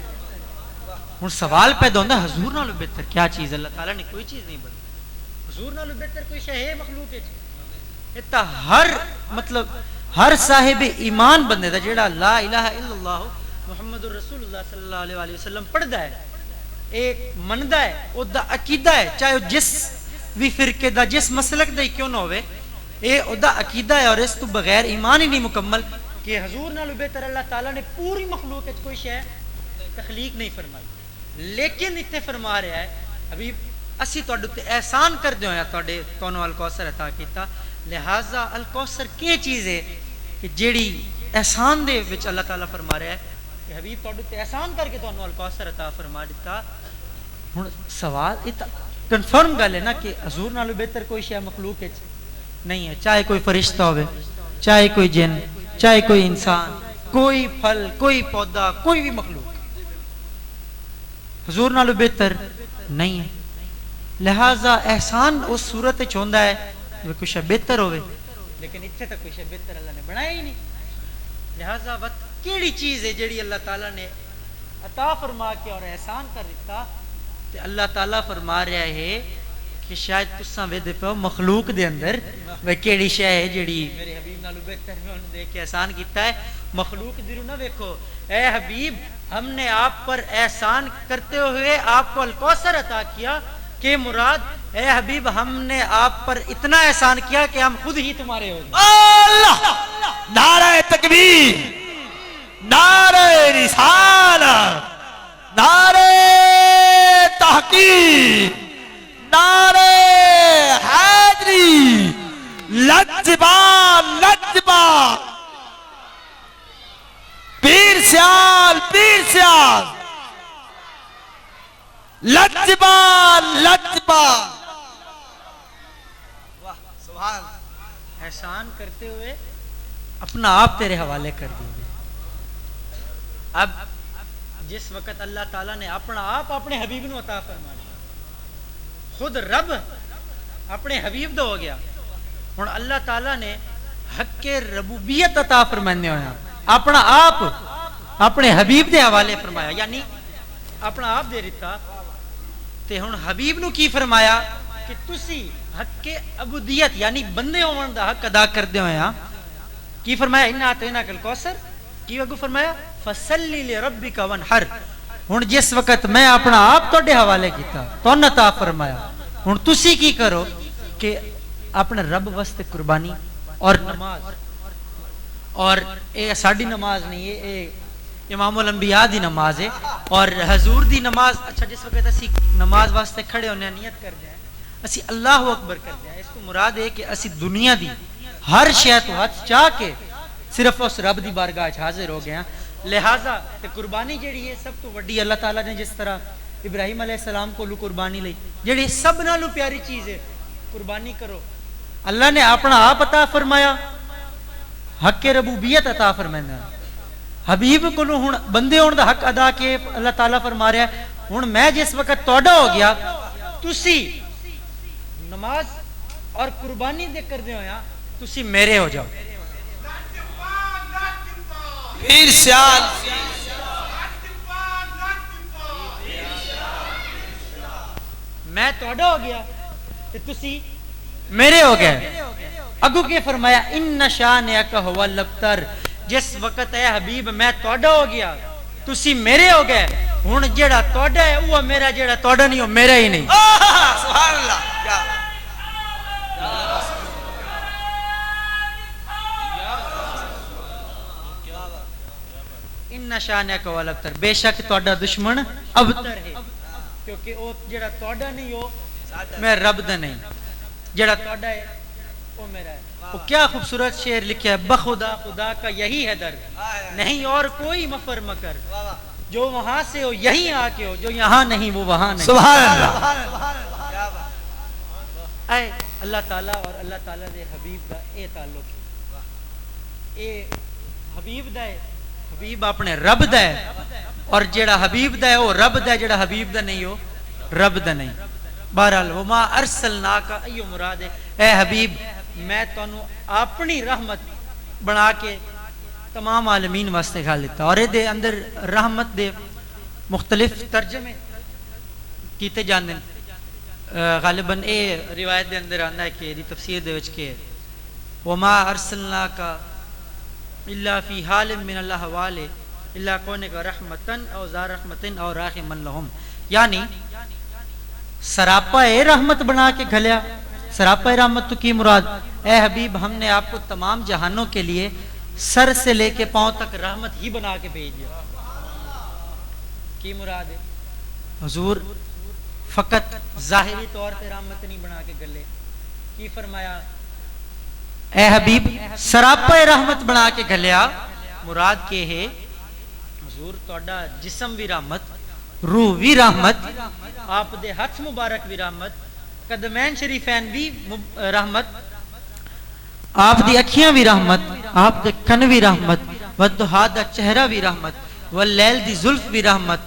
ہن سوال پیدا ہوندا حضور نالوں بہتر کیا چیز؟ اللہ تعالیٰ نے کوئی چیز نہیں بنائی. حضور نالوں بہتر کوئی شے ہے مخلوق وچ؟ اتا ہر مطلب ہر صاحب ایمان بندے دا جیڑا لا الہ الا اللہ محمد الرسول اللہ صلی اللہ علیہ وآلہ وسلم پڑھدا ہے, ایک مندا ہے, او دا عقیدہ ہے, چاہے جس بھی فرقے دا جس مسلک دا کیوں نہ ہوئے, اے او دا عقیدہ ہے. اور اس تو بغیر ایمان ہی نہیں مکمل کہ حضور نالوں بہتر اللہ تعالیٰ نے پوری مخلوق وچ کوئی شے تخلیق نہیں فرمائی. لیکن اتنے فرما رہا ہے حبیب اسی تواڈے تے احسان کردے ہویا تواڈے تانوں الکوثر عطا کیتا, لہذا الکوثر کی چیز ہے کہ جیڑی احسان دے وچ اللہ تعالیٰ فرما رہا ہے کہ حبیب تواڈے تے احسان کر کے تانوں الکوثر عطا فرما دیتا. ہن سوال یہ کنفرم گل ہے نا کہ حضور نالوں بہتر کوئی شے مخلوق وچ نہیں ہے, چاہے کوئی فرشتہ ہوے, چاہے کوئی جن, چاہے کوئی انسان, کوئی پھل, کوئی پودا, کوئی بھی مخلوق حضور نالوں بہتر نہیں ہے. لہذا احسان اس صورت وچ ہوندا ہے کہ کوئی شے بہتر ہوے, لیکن اتنے تک کوئی شے بہتر اللہ نے بنایا ہی نہیں. لہذا وقت کیڑی چیز ہے جیڑی اللہ تعالیٰ نے عطا فرما کے اور احسان کر دیتا, تے اللہ تعالیٰ فرما رہا ہے کہ شاید تساں ویدے پہ مخلوق دے اندر وہ کیڑی شے ہے جڑی میرے حبیب نالو بہتر ہے انہوں دیکھ کے احسان کیتا ہے. مخلوق دیرو نہ ویکھو. اے حبیب ہم نے آپ پر احسان کرتے ہوئے آپ کو الکوثر عطا کیا کہ مراد اے حبیب ہم نے آپ پر اتنا احسان کیا کہ ہم خود ہی تمہارے ہو گئے. اللہ نعرہ تکبیر نعرہ رسالت نعرہ تحقیق نعرہ حیدری لجبال لجبال پیر سیال لجبال لجبال. سبحان احسان کرتے ہوئے اپنا آپ تیرے حوالے کر دیے. اب جس وقت اللہ تعالیٰ نے اپنا آپ اپنے حبیب نو عطا فرما لیا, خود رب اپنے حبیب دو ہو گیا. ہوں اللہ تعالیٰ نے حق ربوبیت عطا فرمانے ہویا اپنا آپ اپنے حبیب دے حوالے فرمایا, یعنی اپنا آپ دے دیتا. تے ہن حبیب نو کی فرمایا کہ تسی حق عبودیت یعنی بندے ہون دا حق ادا کردے ہویا کی فرمایا انا اعطیناک الکوثر. کی اگو فرمایا فصلی لربک وانحر. ہن جس وقت میں اپنا آپ تواڈے حوالے کیتا تو عطا فرمایا, ہن تسی کی کرو کہ اپنے رب واسطے قربانی اور نماز, اور اے ساڈی نماز نہیں اے امام الانبیاء دی نماز ہے اور حضور دی نماز. اچھا جس وقت اسی نماز واسطے کھڑے ہونے نیت کر دیں اسی اللہ اکبر کر دیں, اس کو مراد ہے کہ اسی دنیا دی ہر شے تو ہاتھ چاہ کے صرف اس رب دی بارگاہ وچ حاضر ہو گئے ہیں. لہذا تے قربانی جیڑی ہے سب تو وڈی اللہ تعالیٰ نے جس طرح ابراہیم علیہ السلام کو قربانی لئی جیڑی سب نالوں پیاری چیز ہے قربانی کرو. اللہ نے اپنا آپ عطا فرمایا, حق ربوبیت عطا فرمایا. حبیب کو ہن بندے ہون دا حق ادا کے اللہ تعالیٰ فرما رہا ہے ہن میں جس وقت تہاڈا ہو گیا تسی نماز اور قربانی دے کر دے ہویا تسی میرے ہو جاؤ. پیر سیال میں تہاڈا ہو گیا تے تسی میرے ہو گئے. اگو کے فرمایا ان شانئک هو الابتر. جس وقت اے حبیب میں تہاڈا ہو گیا تسی میرے ہو گئے, ہن جیڑا تہاڈا ہے وہ میرا, جیڑا تہاڈا نہیں وہ میرا ہی نہیں. سبحان اللہ. کیا ان شانئک هو الابتر. بے شک تہاڈا دشمن ابتر ہے کیونکہ وہ جیڑا تہاڈا نہیں وہ میں رب دا نہیں, جیڑا تہاڈا ہے وہ میرا ہے. وہ کیا خوبصورت شعر لکھا ہے, بخدا خدا کا یہی ہے در, نہیں اور کوئی مفر مکر, جو وہاں سے ہو یہیں آ کے ہو, جو یہاں نہیں وہ وہاں نہیں. سبحان اللہ. اے اللہ تعالیٰ اور اللہ تعالیٰ دے حبیب دا اے تعلق ہے, اے حبیب دا ہے, حبیب اپنے رب دا ہے, اور جیڑا حبیب دا ہے وہ رب دا ہے, جیڑا حبیب دا نہیں ہو رب دا نہیں. بہرحال وما ارسلناک ایو مراد ہے اے حبیب میں تانوں اپنی رحمت بنا کے تمام عالمین واسطے کھا لیتا. اور دے اندر رحمت دے مختلف ترجمے کیتے جاندے ہیں. غالباً اے روایت دے اندر آندا ہے کہ دی تفسیر دے وچ کہ وما ارسلناک الا فی حال من الاحوال الا کونک رحمتن او ذا رحمتن او راحما لهم, یعنی سراپا اے رحمت بنا کے گھلیا. سراپا رحمت تو کی مراد اے حبیب ہم نے آپ کو تمام جہانوں کے لیے سر سے لے کے پاؤں تک رحمت ہی بنا کے بھیج دیا. کی مراد ہے حضور فقط ظاہری طور پہ رحمت نہیں بنا کے گلے. کی فرمایا اے حبیب سراپا رحمت بنا کے گھلیا, مراد کے ہے حضور تہاڈا جسم بھی رحمت, روح بھی رحمت, آپ دے ہاتھ مبارک بھی رحمت, قدمین شریفین بھی رحمت, آپ دی اکھیاں بھی رحمت, آپ دے کن بھی رحمت, والضحیٰ دا چہرہ بھی رحمت, واللیل دی زلف بھی رحمت,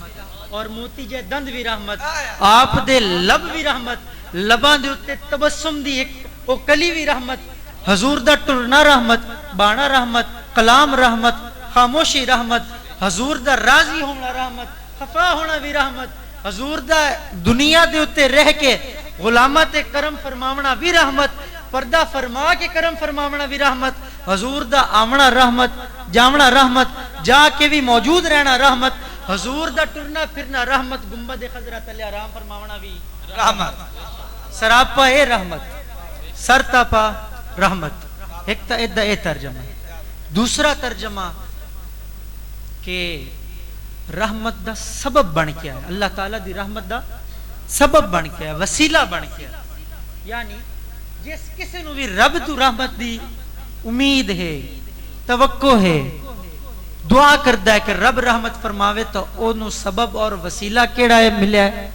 اور موتی جے دند بھی رحمت, آپ دے لب بھی رحمت, لباں دے اتے تبسم دی ایک او کلی بھی رحمت, حضور دا ٹرنا رحمت, بانا رحمت, کلام رحمت, خاموشی رحمت, حضور دا راضی ہونا رحمت, خفا ہونا بھی رحمت, حضور دا دنیا دے اتے رہ کے غلامت کرم فرماونا بھی رحمت, پردہ فرما کے کرم فرماونا بھی رحمت, حضور دا آمنا رحمت, جاونا رحمت, جا کے بھی موجود رہنا رحمت, حضور دا ٹرنا پھرنا رحمت, گنبد خضرا تلے آرام فرماونا بھی رحمت. سراپا اے رحمت, سر تاپا رحمت. ایک تا ادھا اے ترجمہ. دوسرا ترجمہ کہ رحمت دا سبب بن کے ہے, اللہ تعالیٰ دی رحمت دا سبب بن کے ہے, وسیلہ بن کے ہے. یعنی جس کسی نو بھی رب تو رحمت دی امید ہے, توقع ہے, دعا کردا ہے کہ رب رحمت فرماوے, تو اونوں سبب اور وسیلہ کیڑا ہے ملیا ہے,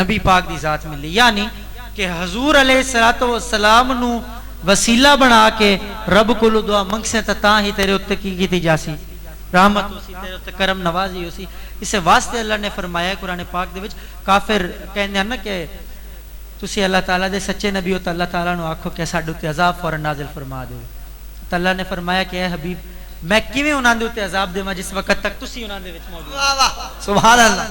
نبی پاک دی ذات ملی. یعنی کہ حضور علیہ الصلوۃ والسلام نو وسیلہ بنا کے رب کو دعا منگسے تا ہی تیرے اتنے کی کیتی جاسی, رحمت ہوسی, تیرے اتنے کرم نوازی ہوسی. اسے واسطے اللہ نے فرمایا قرآن پاک دے وچ, کافر کہندے ہیں نا کہ تسی اللہ تعالیٰ دے سچے نبی ہو تو اللہ تعالیٰ نو آکھو کہ ساڈے تے عذاب فوراً نازل فرما دے. تو اللہ نے فرمایا کہ اے حبیب میں کیویں انہاں دے تے عذاب دیواں جس وقت تک تسی انہاں دے وچ موجود ہو. سبحان اللہ.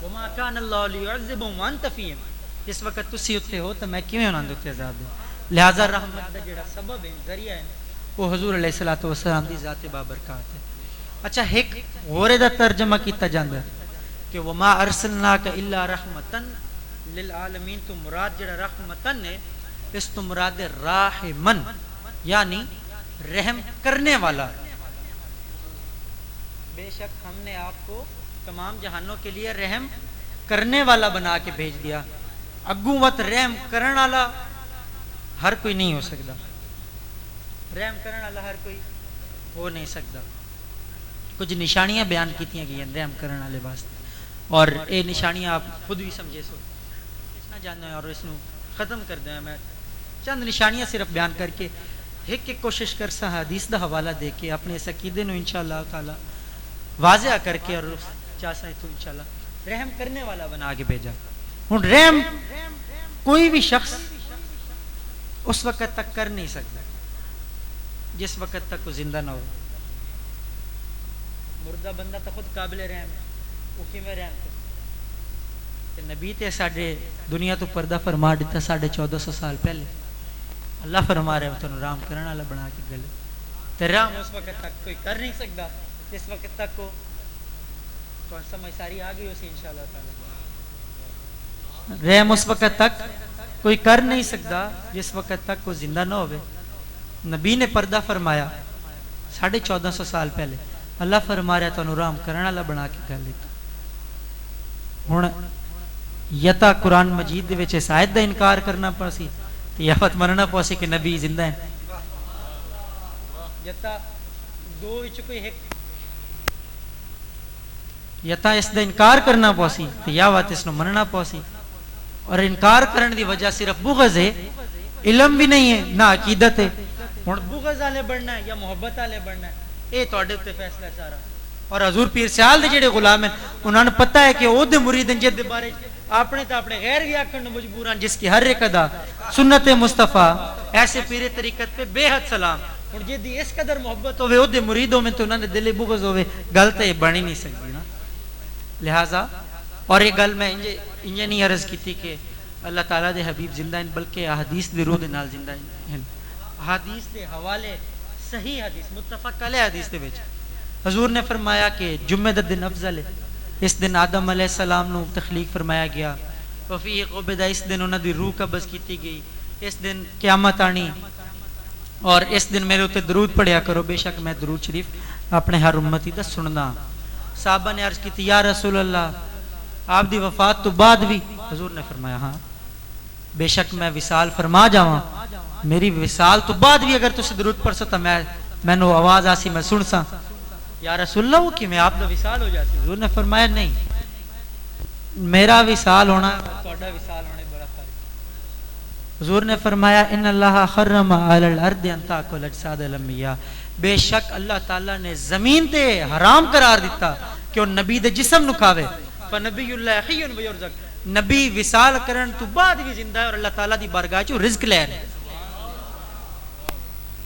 وما کان اللہ لیعذبہم وانت فیہم, جس وقت تسی اتنے ہو تو میں کیویں انہاں دے تے عذاب دوں. لہذا رحمت دا جڑا سبب ہے, ذریعہ ہے, وہ حضور علیہ الصلوۃ والسلام دی ذات بابرکات ہے. اچھا ایک اور دا ترجمہ کیتا جاندا ہے کہ وما ارسلناک الا رحمتن للعالمین, تو مراد جڑا رحمتن ہے اس تو مراد راحمن, یعنی رحم کرنے والا. بے شک ہم نے آپ کو تمام جہانوں کے لیے رحم کرنے والا بنا کے بھیج دیا. اگوں وقت رحم کرنے والا ہر کوئی نہیں ہو سکتا, رحم کرنے والا ہر کوئی ہو نہیں سکتا. کچھ نشانیاں بیان کیتیاں گئی ہیں رحم کرنے والے واسطے, اور اے نشانیاں آپ خود بھی سمجھے سو اتنا جاننا ہے, اور اس نو ختم کر دیں. میں چند نشانیاں صرف بیان کر کے ایک کوشش کر سا حدیث دا حوالہ دے کے اپنے اس عقیدے نو انشاءاللہ تعالی واضح کر کے, اور چاہتا ہے تو انشاءاللہ رحم کرنے والا بنا کے بھیجا. ہن رحم کوئی بھی شخص اس وقت تک کر نہیں سکتا جس وقت تک وہ زندہ نہ ہو. مردہ بندہ تو خود قابل رحم ہے, وہ کیویں رحم کرے؟ نبی تے ساڈے دنیا تو پردہ فرما دیتا 1450 سال پہلے. اللہ فرما رہے تمہیں رام کرنے والا بنا کے گلے, تے رام اس وقت تک کوئی کر نہیں سکتا جس وقت تک کو تو سمجھ ساری آ گئی اسی انشاءاللہ تعالی. رحم اس وقت تک کوئی کر نہیں سکتا جس وقت تک وہ زندہ نہ ہوئے. نبی نے پردہ فرمایا 1450 سال پہلے, اللہ فرما رہا تو رام کرنے والا بنا کے گل دیتا. ہن یتا قرآن مجید دے وچ اس آیت دا انکار کرنا پڑسی یا وت مننا پوسی کہ نبی زندہ ہیں. یتا دو وچ کوئی ایک, یتا اس دا انکار کرنا پوسی تے یا وت اس نو مننا پوسی. اور انکار کرنے دی وجہ صرف بغض ہے, علم بھی نہیں ہے نہ عقیدت ہے. ہن بغض والے بننا ہے یا محبت والے بننا ہے, اے تواڈے تے فیصلہ ہے سارا. اور حضور پیر سیال دے جڑے غلام ہیں انہاں نوں پتہ ہے کہ او دے مرید جے دے بارے اپنے تے اپنے غیر بھی آکھن نوں مجبور ہیں, جس کی ہر ایک ادا سنت مصطفیٰ ایسے پیر طریقت پہ بے حد سلام. ہن جے دی اس قدر محبت ہوے او دے مریدوں میں تو انہاں دے دل بغض ہوے, گل تے بن ہی نہیں سکتی نا. لہذا اور یہ گل میں انجے نہیں عرض کیتی کہ اللہ تعالیٰ دے حبیب زندہ ہیں, بلکہ احادیث دی روح دے نال زندہ ہیں. حدیث دے حوالے صحیح حدیث متفق علیہ حدیث دے وچ حضور نے فرمایا کہ جمعہ دا دن افضل ہے. اس دن آدم علیہ السلام نو تخلیق فرمایا گیا, وفی قبضہ اس دن انہاں دی روح قبض کیتی گئی, اس دن قیامت آنی, اور اس دن میرے اوتے درود پڑھیا کرو, بے شک میں درود شریف اپنے ہر امتی دا سننا. صحابہ نے عرض کی یا رسول اللہ آپ دی وفات تو بعد بھی؟ حضور نے فرمایا ہاں بے شک میں وصال فرما جاواں, میری وصال تو بعد بھی اگر تسی درود پڑھ سو تو مینوں آواز آسی میں سن سا. یا رسول اللہ وہ کیویں آپ دا وصال ہو جاتی؟ حضور نے فرمایا نہیں, میرا وصال ہونا تہاڈا وصال ہونا بڑا فرق. حضور نے فرمایا ان اللہ حرم علی الارض ان تاکل اجساد الانبیاء, بے شک اللہ تعالی نے زمین تے حرام قرار دیتا کہ وہ نبی دے جسم نو کھاوے. فنبی اللہ حی و یرزق, نبی وصال کرن تو بعد بھی زندہ ہے اور اللہ تعالی دی بارگاہ چوں رزق لے رہے.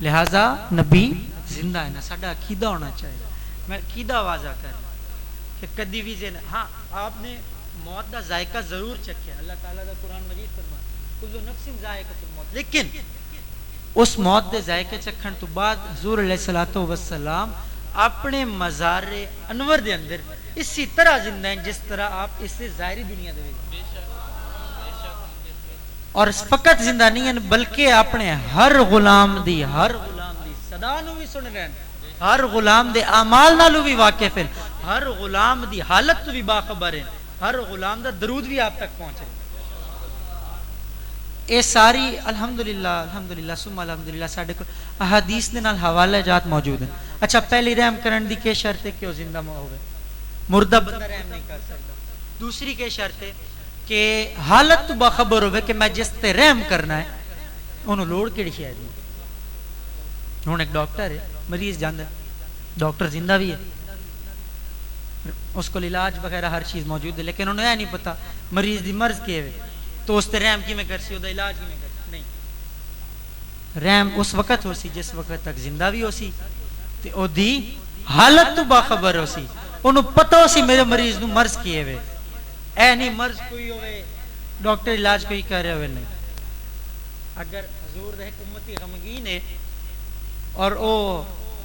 لہذا نبی زندہ ہے نا, ساڈا عقیدہ ہونا چاہیے. میں عقیدہ واضح کر کہ کدی بھی ہاں آپ نے موت دا ذائقہ ضرور چکھیا، اللہ تعالیٰ دا قرآن مجید فرماتا کل نفس ذائقۃ الموت، لیکن اس موت دے ذائقے چکھن تو بعد حضور علیہ الصلوۃ والسلام اپنے مزار انور دے اندر اسی طرح زندہ ہیں جس طرح آپ اس سے ظاہری دنیا دے وچ، اور فقط زندہ نہیں ہیں بلکہ اپنے ہر غلام دی صدا نو بھی سن رہے ہیں، ہر غلام دے اعمال نالو بھی واقف ہیں، ہر غلام دی حالت تو بھی باخبر ہیں، ہر غلام دا درود بھی آپ تک پہنچ رہے ہیں۔ اے ساری الحمدللہ ثم الحمدللہ ساڈے کو احادیث دے نال حوالہ جات موجود ہیں۔ اچھا پہلی رحم کرن دی کی شرط ہے کہ وہ زندہ ہوے، مردہ بندہ رحم نہیں کر سکتا۔ دوسری کی شرط ہے کہ حالت تو باخبر ہوے کہ میں جس تے رحم کرنا ہے انہوں لوڑ کیڑی شے دی۔ ہن ایک ڈاکٹر ہے، مریض جاندا ہے، ڈاکٹر زندہ بھی ہے، اس کو علاج وغیرہ ہر چیز موجود ہے، لیکن انہیں یہ نہیں پتا مریض دی مرض کی ہے تو اس تے رحم کی میں کرسی، دا علاج کی میں کرسی نہیں۔ رحم اس وقت ہو سی جس وقت تک زندہ بھی ہو سی تے او دی حالت تو باخبر ہو سی، انہوں پتہ ہو سی میرے مریض نو مرض کی ہے، اے نہیں مرض کوئی ہوئے ڈاکٹر علاج کوئی کر رہے ہوئے نہیں۔ اگر حضور دے امتی غمگین ہے اور او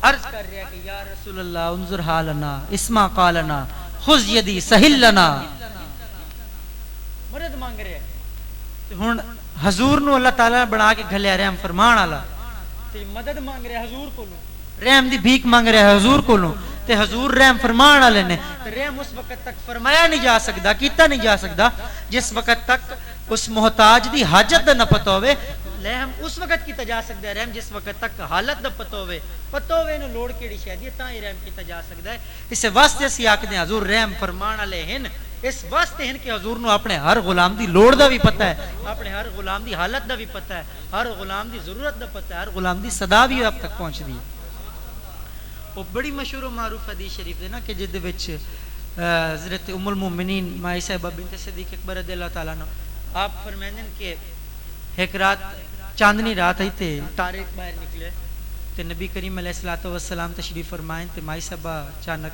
عرض کر رہا ہے کہ یا رسول اللہ انظر حالنا اسما قالنا خذ یدی سہل لنا، مدد مانگ رہے ہیں، تو ہن حضور نو اللہ تعالیٰ بنا کے گھلیا رحم فرمان والا تے مدد مانگ رہے حضور کو، رحم دی بھیک مانگ رہے حضور کو، تے حضور رحم فرمان والے نے، تے رحم اس وقت تک فرمایا نہیں جا سکتا، کیتا نہیں جا سکتا جس وقت تک اس محتاج دی حاجت دا نہ پتہ ہوئے، رحم اس وقت کیتا جا سکتا ہے رحم جس وقت تک حالت دا پتہ ہوئے انہوں لوڑ کیڑی شے دی تاں ہی رحم کیتا جا سکتا ہے۔ اس واسطے اسی آکھدے ہیں حضور رحم فرمان والے ہیں، اس واسطے ہیں کہ حضور نو اپنے ہر غلام دی لوڑ دا بھی پتہ ہے، اپنے ہر غلام دی حالت دا بھی پتہ ہے، ہر غلام دی ضرورت دا پتہ ہے، ہر غلام دی صدا بھی اب تک پہنچ دی ہے۔ وہ بڑی مشہور و معروف حدیث شریف ہے نا کہ جدے وچ حضرت ام المومنین مائی صاحبہ بنت صدیق اکبر رضی اللہ تعالیٰ عنہ آپ فرمائیں کہ ایک رات چاندنی رات آئی تے تارے باہر نکلے تے نبی کریم علیہ الصلوۃ والسلام تشریف فرمائیں تے مائی صاحبہ اچانک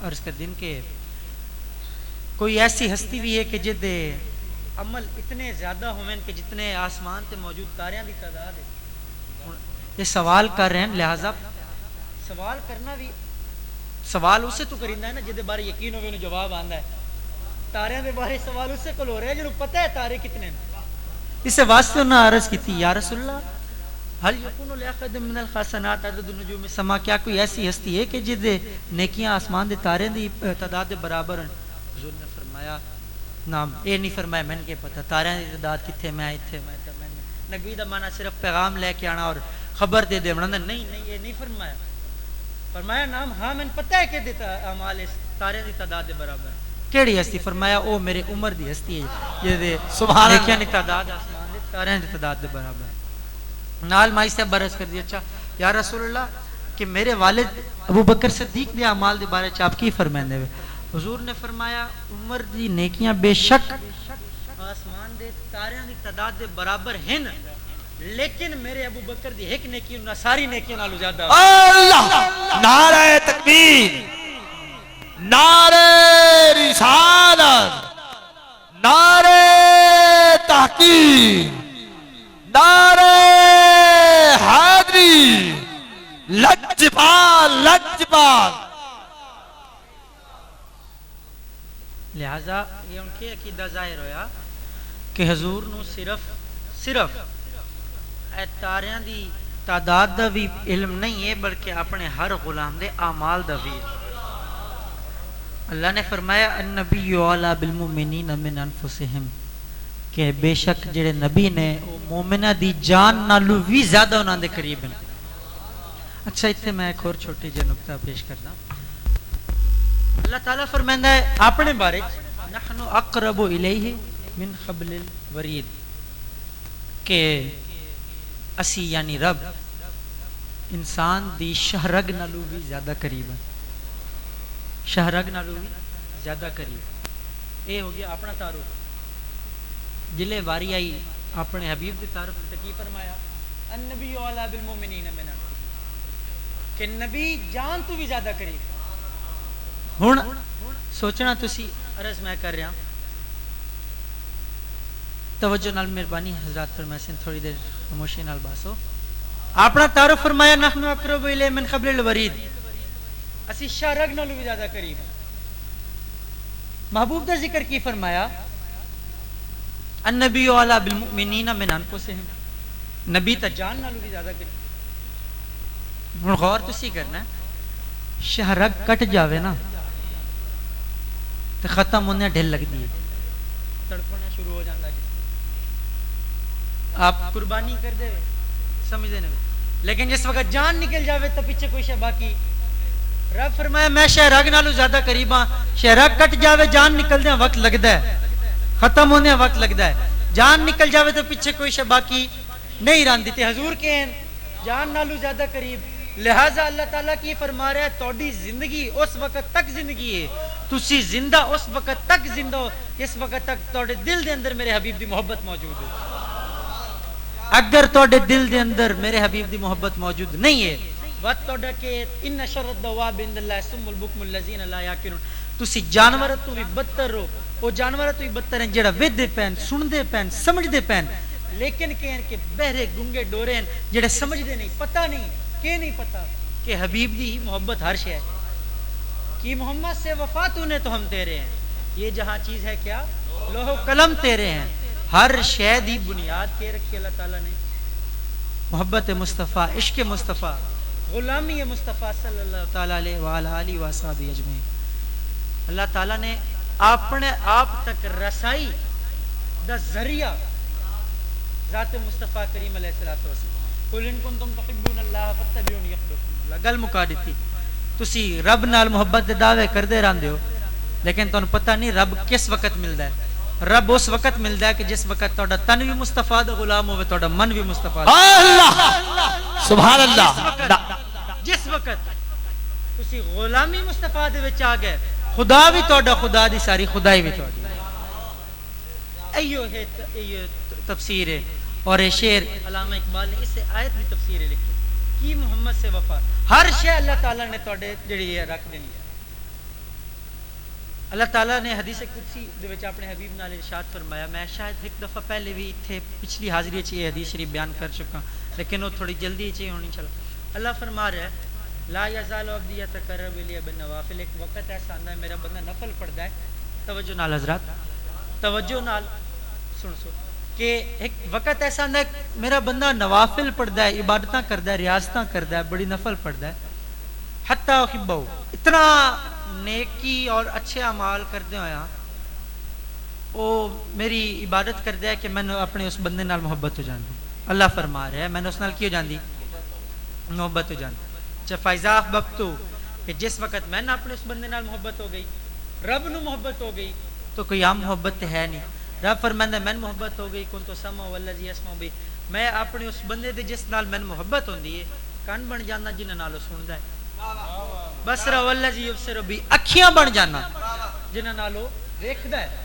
عرض کر دیں کہ کوئی ایسی ہستی بھی ہے کہ جدے عمل اتنے زیادہ ہوئیں کہ جتنے آسمان تے موجود تاریاں دی تعداد ہے۔ یہ سوال کر رہے ہیں، لہذا سوال کرنا بھی سوال اسے تو کریندا ہے نا جدے بارے یقین ہوئے انہوں جواب آندا ہے، تاریاں دے بارے سوال اسے کو ہو رہا ہے جنہوں پتہ ہے تارے کتنے ہیں۔ اس واسطے انہوں نے عرض کی تھی یا رسول اللہ حل یکون لأحد من الحسنات عدد النجوم السماء، کیا کوئی ایسی ہستی ہے کہ جدے نیکیاں آسمان دے تارے دی تعداد دے برابر ہیں؟ حضور نے فرمایا نام، یہ نہیں فرمایا میں نے کہ پتہ تارے دی تعداد کتھے میں اتھے میں نبی دا معنی صرف پیغام لے کے آنا اور خبر دے دے بنا، نہیں یہ نہیں فرمایا، فرمایا نام ہاں میں پتہ ہے کہ دیتا اعمال اس تارے دی تعداد دے برابر ہے۔ کیڑی ہستی؟ فرمایا او میرے عمر دی ہستی ہے جدے نیکیاں دی تعداد آسمان دے تارے دی تعداد دے برابر ہے۔ نال مائی سے برس کر دیا اچھا یا رسول اللہ کہ میرے والد ابو بکر صدیق دے اعمال دے بارے چاپ کی فرمائندے ہوئے؟ حضور نے فرمایا عمر دی نیکیاں بے شک آسمان دے تاریاں دی تعداد دے برابر ہیں، لیکن میرے ابو بکر دی ایک نیکی انہاں ساری نیکیاں نالوں زیادہ۔ اللہ نعرہ تکبیر، نعرہ رسالت، نعرہ تحقیق، نعرہ حیدری، لجپال لجپال۔ لہذا یہ ان کی عقیدہ ظاہر ہویا کہ حضور نو صرف اے تاریاں دی تعداد دا بھی علم نہیں ہے بلکہ اپنے ہر غلام دے اعمال دا بھی ہے۔ اللہ نے فرمایا النبی اعلیٰ بالمؤمنین من انفسہم، کہ بے شک جڑے نبی نے وہ مومنہ دی جان نالو بھی زیادہ انہاں دے قریب ہیں۔ اچھا اتنے میں ایک اور چھوٹی جی نکتہ پیش کرنا۔ اللہ تعالیٰ فرمائندہ ہے اپنے بارے نحن اقرب الیہ من حبل الورید، کہ اسی یعنی رب انسان دی شہرگ نالو بھی زیادہ قریب ہے، شہرگ نالو بھی زیادہ قریب۔ یہ ہو گیا اپنا تعارف۔ جلے واری آئی اپنے حبیب دی تعارف تے کی فرمایا النبی اعلیٰ بالمؤمنین من انفسہم، کہ نبی جان تو بھی زیادہ قریب۔ ہن سوچنا تسی عرض میں کر رہا توجہ نال مہربانی حضرات فرمائے سن تھوڑی دیر خاموشی نال باسو اپنا تعارف فرمایا نحن اقرب الیہ من قبل الورید اسی شاہ رگ نالو بھی زیادہ قریب ہیں محبوب دا ذکر کی فرمایا النبی اعلی بالمؤمنین من انفسہم نبی تا جان نالو بھی زیادہ قریب ہن غور تسی کرنا ہے شاہ رگ کٹ جاوے نا تو ختم ہونے ڈھل لگ دی تڑپنا شروع ہو جاتا جس آپ قربانی کر دے سمجھ دے لیکن جس وقت جان نکل جاوے تو پیچھے کوئی شے باقی رب فرمایا میں شاہ رگ نالو زیادہ قریب ہاں شاہ رگ کٹ جاوے جان نکل دے وقت لگدا ہے ختم ہونے وقت لگدا ہے جان نکل جاوے تو پیچھے کوئی شے باقی نہیں رہندی تے حضور کہن جان نالو زیادہ قریب لہذا اللہ تعالیٰ کی فرما رہا ہے توڑی زندگی اس وقت تک زندگی ہے تسی زندہ اس وقت تک زندہ ہو جس وقت تک توڑے دل دے اندر میرے حبیب دی محبت موجود ہے اگر توڑے دل دے اندر میرے حبیب دی محبت موجود نہیں ہے وقت توڑا کہ ان شر الدواب عند اللہ سم البکم الذین لا یعقلون تسی جانور تو بھی بدتر ہو وہ جانور تو بھی بدتر ہیں جڑا ویدے پین سن دے پین سمجھ دے پین لیکن کہیں کہ بہرے گنگے ڈورے ہیں جڑے سمجھ دے نہیں پتہ نہیں کہ نہیں پتا کہ حبیب دی محبت ہر شے ہے کہ محمد سے وفا تو نے تو ہم تیرے ہیں یہ جہاں چیز ہے کیا لوح و قلم تیرے ہیں ہر شے دی بنیاد کے رکھی اللہ تعالیٰ نے محبت مصطفیٰ عشق مصطفیٰ غلامی مصطفیٰ صلی اللہ تعالیٰ علیہ وآلہ وصحبہ اجمعین اللہ تعالیٰ نے اپنے آپ تک رسائی دا ذریعہ ذات مصطفیٰ کریم علیہ الصلوۃ والسلام قل ان کنتم تحبون اللہ فاتبعونی یحببکم اللہ گل مکا دیتی تسی رب نال محبت دے دعوے کردے رہندے ہو لیکن تانوں پتہ نہیں رب کس وقت ملدا ہے رب اس وقت ملدا ہے کہ جس وقت تہاڈا تن بھی مصطفیٰ دا غلام ہوے تہاڈا من بھی مصطفیٰ دا اللہ سبحان اللہ جس وقت تسی غلامی مصطفیٰ دے وچ آ گئے خدا بھی تہاڈا خدا دی ساری خدائی بھی تہاڈی ایو ہے تفسیر ہے اور یہ شعر علامہ اقبال نے اس سے آیت بھی تفسیر لکھی کی محمد سے وفا ہر شے اللہ تعالیٰ نے توڑے جڑی ہے رکھ دینی ہے اللہ تعالیٰ نے حدیث قدسی دے وچ اپنے حبیب نال ارشاد فرمایا میں شاید ایک دفعہ پہلے بھی تھے پچھلی حاضری چ یہ حدیث شریف بیان کر چکا لیکن وہ تھوڑی جلدی چ ہونی چلا اللہ فرما رہا ہے لا یزال عبدی یتقرب الی بالنوافل ایک وقت ایسا آندا ہے میرا بندہ نفل پڑھدا ہے توجہ نال حضرات توجہ نال سن سو کہ ایک وقت ایسا آندا ہے میرا بندہ نوافل پڑھدا ہے عبادتاں کردا ہے ریاضتاں کردا ہے بڑی نفل پڑھدا ہے حتی احبہ اتنا نیکی اور اچھے اعمال کردے ہویا وہ میری عبادت کردا ہے کہ میں نے اپنے اس بندے نال محبت ہو جاندی اللہ فرما رہا ہے میں نے اس نال کی ہو جاندی محبت ہو جاندی اچھا فائزہ احببتو کہ جس وقت میں نے اپنے اس بندے نال محبت ہو گئی رب نو محبت ہو گئی تو کوئی عام محبت ہے نہیں رب فرماندا ہے میں محبت ہو گئی کن تو سمع والذی یسمع بی میں اپنے اس بندے دے جس نال میں محبت ہوندی ہے کان بن جانا جنہاں نال سندا ہے بصر والذی یبصر بی اکھیاں بن جانا جنہاں نال ویکھدا ہے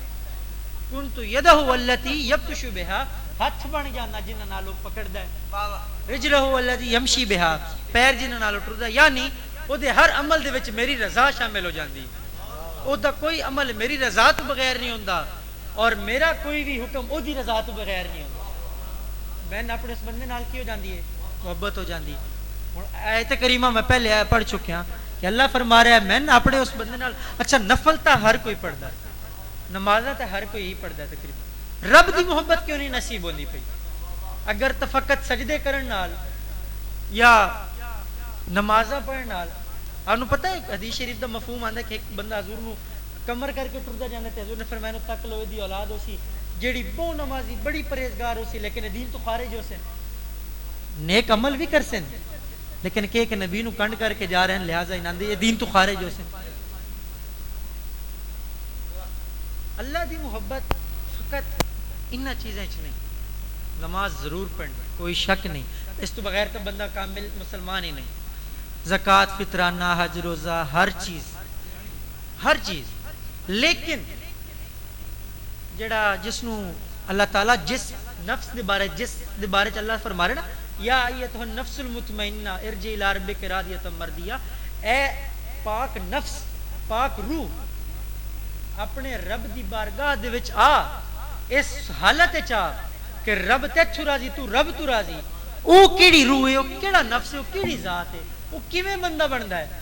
کن تو یدہ والتی یبطش بہا ہاتھ بن جانا جنہاں نال پکڑدا ہے رجلہ والذی یمشی بہا پیر جنہاں نال ٹردا یعنی او دے ہر عمل دے وچ میری رضا شامل ہو جاندی او دا کوئی عمل میری رضا تو بغیر نہیں ہوندا اور میرا کوئی بھی حکم او دی رضا تو بغیر نہیں ہوندا میں اپنے اس بندے نال کی ہو جاندی ہے محبت ہو جاندی آیت کریمہ میں پہلے پڑھ چکے ہاں کہ اللہ فرما رہا ہے میں اپنے اس بندے نال اچھا نفل تا ہر کوئی پڑھدا ہے نمازاں تے ہر کوئی ہی پڑھدا ہے تقریبا رب دی محبت کیوں نہیں نصیب ہوندی پئی اگر تو فقط سجدے کرن نال یا نمازاں پڑھن نال انو پتہ ہے حدیث شریف دا مفہوم آندا کہ ایک بندہ حضور نو کمر کر کے ٹردا جاندا تے حضور نے فرمایا نو تک لو دی اولاد ہو سی جیڑی بہت نمازی بڑی پرہیزگار ہو سی لیکن دین تو خارج ہو سے نیک عمل بھی کر سن لیکن کہ نبی نو کنڈ کر کے جا رہے ہیں لہذا انہاں دے یہ دین تو خارج ہو سے اللہ دی محبت فقط انہاں چیزیں چ نہیں نماز ضرور پڑھنا کوئی شک نہیں اس تو بغیر تو بندہ کامل مسلمان ہی نہیں زکوٰۃ فطرانہ حج روزہ ہر چیز لیکن جڑا جس نو اللہ تعالیٰ جس نفس دے بارے اللہ فرما رہے نا یا ایتھا النفس المطمئنہ ارجعی الی ربک راضیۃ مرضیہ اے پاک نفس پاک روح اپنے رب دی بارگاہ دے وچ آ اس حالت چا کہ رب تیتھو راضی تو رب تو راضی او کیڑی روح ہے او کیڑا نفس ہے او کیڑی ذات ہے او کیویں بندہ بندا ہے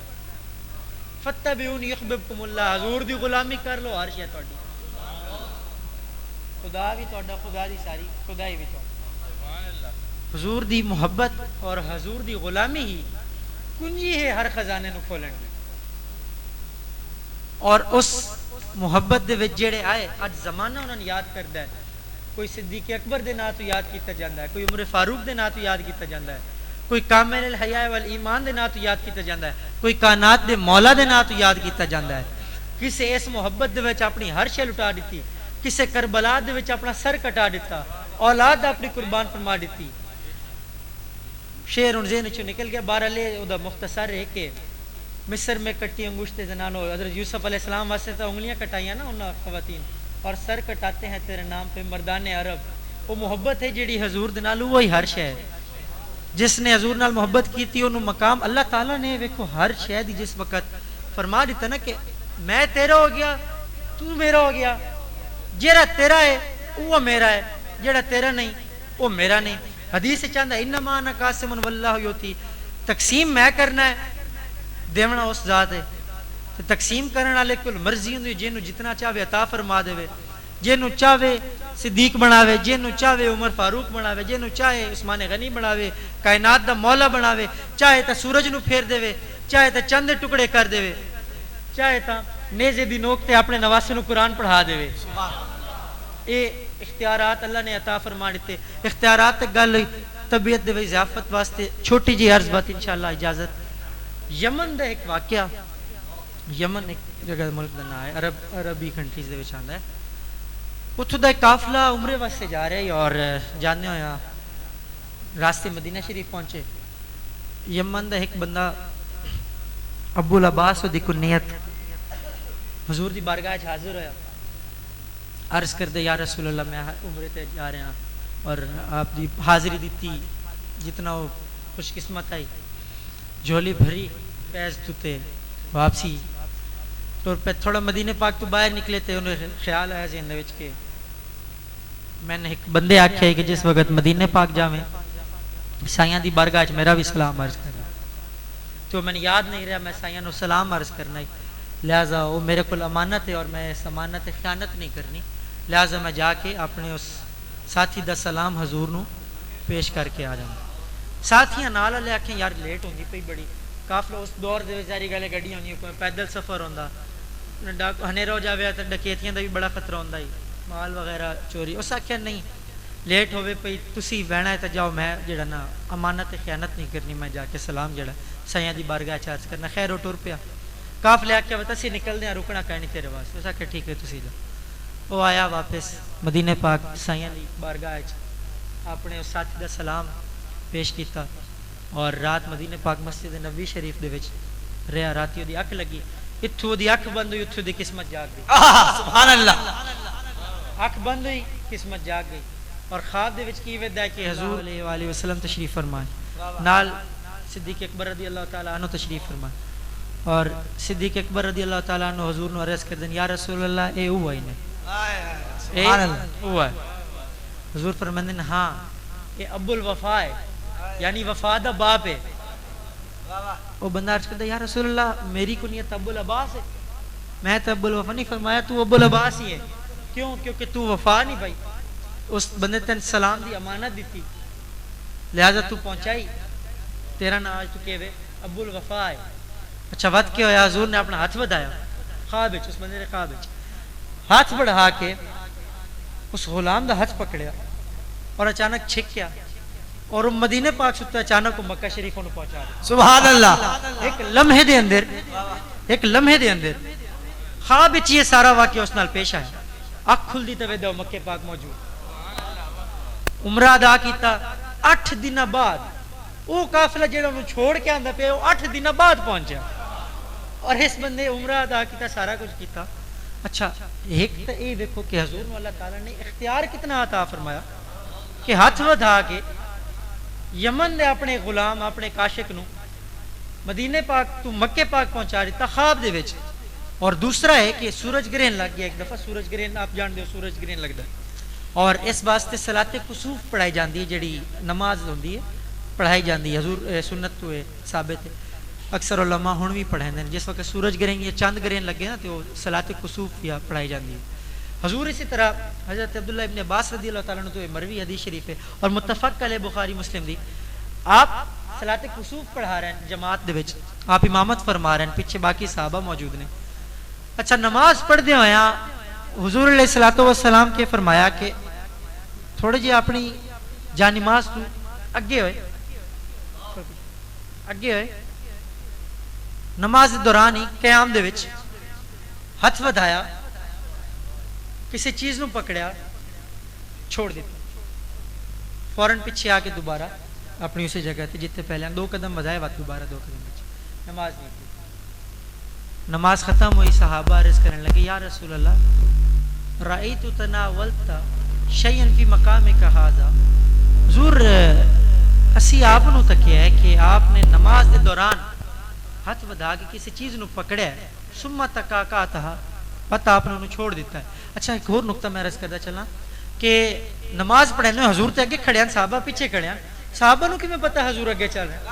فتبعونی یحببکم اللہ حضور دی غلامی کر لو ہر شے تہاڈی خدا بھی تہاڈا خدا دی ساری خدائی بھی تہاڈا حضور دی محبت اور حضور دی غلامی ہی کنجی ہے ہر خزانے نو کھولن دی اور اس محبت دے وچ جڑے آئے اج زمانہ انہاں نوں یاد کردا ہے کوئی صدیق اکبر دے نام تو یاد کیتا جاندا ہے کوئی عمر فاروق دے نام تو یاد کیتا جاندا ہے کوئی کامل الحیاء والایمان دے نام تو یاد کیتا جاندا ہے کوئی کائنات دے مولا دے نام تو یاد کیتا جاندا ہے کسے اس محبت دے وچ اپنی ہر شے لٹا دتی کسے کربلا دے وچ اپنا سر کٹا دیتا اولاد اپنی قربان فرما دیتی شعر ان ذہن چوں نکل گیا بہرحال او دا مختصر ہے کہ مصر میں کٹی انگشت زنانوں حضرت یوسف علیہ السلام واسطے تو انگلیاں کٹائیاں نا انہاں خواتین اور سر کٹاتے ہیں تیرے نام پہ مردان عرب وہ محبت ہے جیڑی حضور دے نال وہی ہر شے ہے جس نے حضور نال محبت کی تھی انہوں مقام اللہ تعالیٰ نے ویکھو ہر شے دی جس وقت فرما دیتا نا کہ میں تیرا ہو گیا تو میرا ہو گیا جیڑا تیرا ہے وہ میرا ہے جیڑا تیرا نہیں وہ میرا نہیں حدیث چاہتا انما انا قاسم واللہ یوتی تقسیم میں کرنا ہے دیونا اس ذات ہے تو تقسیم کرنے والے کل مرضی ہوندی جنوں جتنا چاہے عطا فرما دے جنوں چاہے صدیق بناوے جنوں چاہے عمر فاروق بناوے جنوں چاہے عثمان غنی بناوے کائنات دا مولا بناوے چاہے تا سورج نو پھیر دے چاہے تا چند ٹکڑے کر دے چاہے تا نیزے دی نوک تے اپنے نواسے نو قرآن پڑھا دے اے اختیارات اللہ نے عطا فرما دیتے اختیارات گل طبیعت دے اضافت واسطے چھوٹی جی عرض بات انشاءاللہ اجازت یمن دا ایک واقعہ یمن ایک جگہ ملک دا نام ہے عربی کنٹریز دے وچ آندا ہے اتھوں دا ایک قافلہ عمرے واسطے جا رہے اور جانے ہویا راستے مدینہ شریف پہنچے یمن دا ایک بندہ ابو العباس دی کنیت حضور دی بارگاہ وچ حاضر ہویا عرض کر دے یا رسول اللہ میں عمرے تے جا رہا اور آپ دی حاضری دیتی جتنا وہ خوش قسمت آئی جھولی بھری پیز توتے واپسی تو پہ تھوڑا مدینہ پاک تو باہر نکلے تھے انہیں خیال آیا ذہن وچ کے میں نے ایک بندے آکھیا کہ جس وقت مدینہ پاک جاویں سائیاں دی بارگاہ وچ میرا بھی سلام عرض کرنا تو میں نے یاد نہیں رہا میں سائیاں نو سلام عرض کرنا ہے لہذا وہ میرے کول امانت ہے اور میں اس امانت خیانت نہیں کرنی لہذا میں جا کے اپنے اس ساتھی دا سلام حضور نو پیش کر کے آ جاؤں ساتھیاں نال والے آکھیں یار لیٹ ہوندی پئی بڑی قافلہ اس دور دے وچ ساری گلے گڈیاں ہوندیاں کوئی پیدل سفر ہوندا ہنیرا ہو جاوے تے ڈکیتیاں دا بھی بڑا خطرہ ہوندا ہے مال وغیرہ چوری اس آکھیا نہیں لیٹ ہوے پئی تسی وینا ہے تے جاؤ میں جڑا نا امانت خیانت نہیں کرنی میں جا کے سلام جڑا سیاں دی بارگاہ چارج کرنا خیر وہ ٹر پیا قافلے آکھیا وتا سی نکلدے ہیں رکنا کہیں نہیں تیرے واسطے اس آکھیا ٹھیک ہے تسی جاؤ وہ آیا واپس مدینہ پاک سائیاں دی بارگاہ وچ اپنے اس ساتھی دا سلام پیش کیتا اور رات مدینہ پاک مسجد نبوی شریف دے وچ رہیا راتی دی اکھ لگی اتھوں دی اکھ بند ہوئی اتھوں دی قسمت جاگ گئی سبحان اللہ اکھ بند ہوئی قسمت جاگ گئی اور خواب دے وچ کی ویدا ہے کہ حضور علیہ والہ وسلم تشریف فرمائے نال صدیق اکبر رضی اللہ تعالی عنہ تشریف فرمائے اور صدیق اکبر رضی اللہ تعالی عنہ حضور نو عرض کردن یا رسول اللہ اے ہوا ہی نے سبحان اللہ ہوا ہے حضور فرماندن ہاں یہ ابو الوفا ہے یعنی وفا دا باپ ہے وہ بندہ عرض کرتا یا رسول اللہ میری کنیت ابو العباس ہے میں تو ابو الوفا نہیں فرمایا تو ابو العباس ہی ہے کیوں کیونکہ تو وفا نہیں بھائی اس بندے تن سلام دی امانت دیتی لہذا تو پہنچائی تیرا نام آج تو کہے ابو الوفا ہے اچھا وقت کیا ہویا حضور نے اپنا ہاتھ بڑھایا خواب اس بندے نے خواب ہاتھ بڑھا کے اس غلام دا ہاتھ پکڑیا اور اچانک چھک گیا اور مدینہ پاک ستا اچانک مکہ شریف انہوں پہنچا دیا سبحان اللہ ایک لمحے دے اندر خواب یہ سارا واقعہ اس نال پیش آیا اکھ کھل دی تے مکہ پاک موجود عمرہ ادا کیتا 8 دن بعد وہ قافلہ جڑا انہوں چھوڑ کے آندا پیا وہ 8 دن بعد پہنچا اور اس بندے عمرہ ادا کیتا سارا کچھ کیتا اچھا ایک تو یہ دیکھو کہ حضور نے اللہ تعالیٰ نے اختیار کتنا عطا فرمایا کہ ہاتھ ودھا کے یمن دے اپنے غلام اپنے کاشق نو مدینہ پاک تو مکہ پاک پہنچا دیتا خواب دے وچ اور دوسرا ہے کہ سورج گرہن لگ گیا ایک دفعہ سورج گرہن آپ جان دے ہو سورج گرہن لگتا ہے اور اس واسطے صلاۃ کسوف پڑھائی جاتی ہے، جڑی نماز ہوندی ہے پڑھائی جاتی ہے، حضور سنت تو ہے ثابت ہے، اکثر علماء ہن بھی پڑھاتے ہیں، جس وقت سورج گرہن یا چاند گرہن لگے نا تو صلاۃ کسوف یا پڑھائی جاتی ہے حضور۔ اسی طرح حضرت عبداللہ ابن عباس رضی اللہ تعالیٰ عنہ تو مروی حدیث شریف ہے اور متفق علیہ بخاری مسلم دی، آپ صلاۃ کسوف پڑھا رہے ہیں جماعت دے وچ، آپ امامت فرما رہے ہیں، پیچھے باقی صحابہ موجود نے۔ اچھا نماز پڑھدے ہویا حضور علیہ الصلوۃ والسلام کے فرمایا کہ تھوڑے جی اپنی جان نماز تو اگے ہوئے نماز دے دوران ہی قیام دے وچ ہاتھ ودھایا، کسی چیز نو پکڑیا، چھوڑ دیتا، فوراً پیچھے آ کے دوبارہ اپنی اسی جگہ تے جتنے پہلے 2 قدم ودھائے وقت دوبارہ 2 قدم پیچھے، نماز نہیں کی۔ نماز ختم ہوئی، صحابہ عرض کرنے لگے یا رسول اللہ رأیت تناولت شیئا فی مقامک ھذا، حضور اسی آپ نو تکیا ہے کہ آپ نے نماز دے دوران ہاتھ ودھا کے کسی چیز نو پکڑیا ہے، ثم تکاکاتھا، پتہ آپ نے انہوں چھوڑ دیتا ہے۔ اچھا ایک اور نقطہ میں عرض کرتا چلا کہ نماز پڑھنے حضور تے اگے کھڑے ہیں، صحابہ پیچھے کھڑے ہیں، صحابہ نو کیویں پتہ حضور اگے چل رہے ہیں؟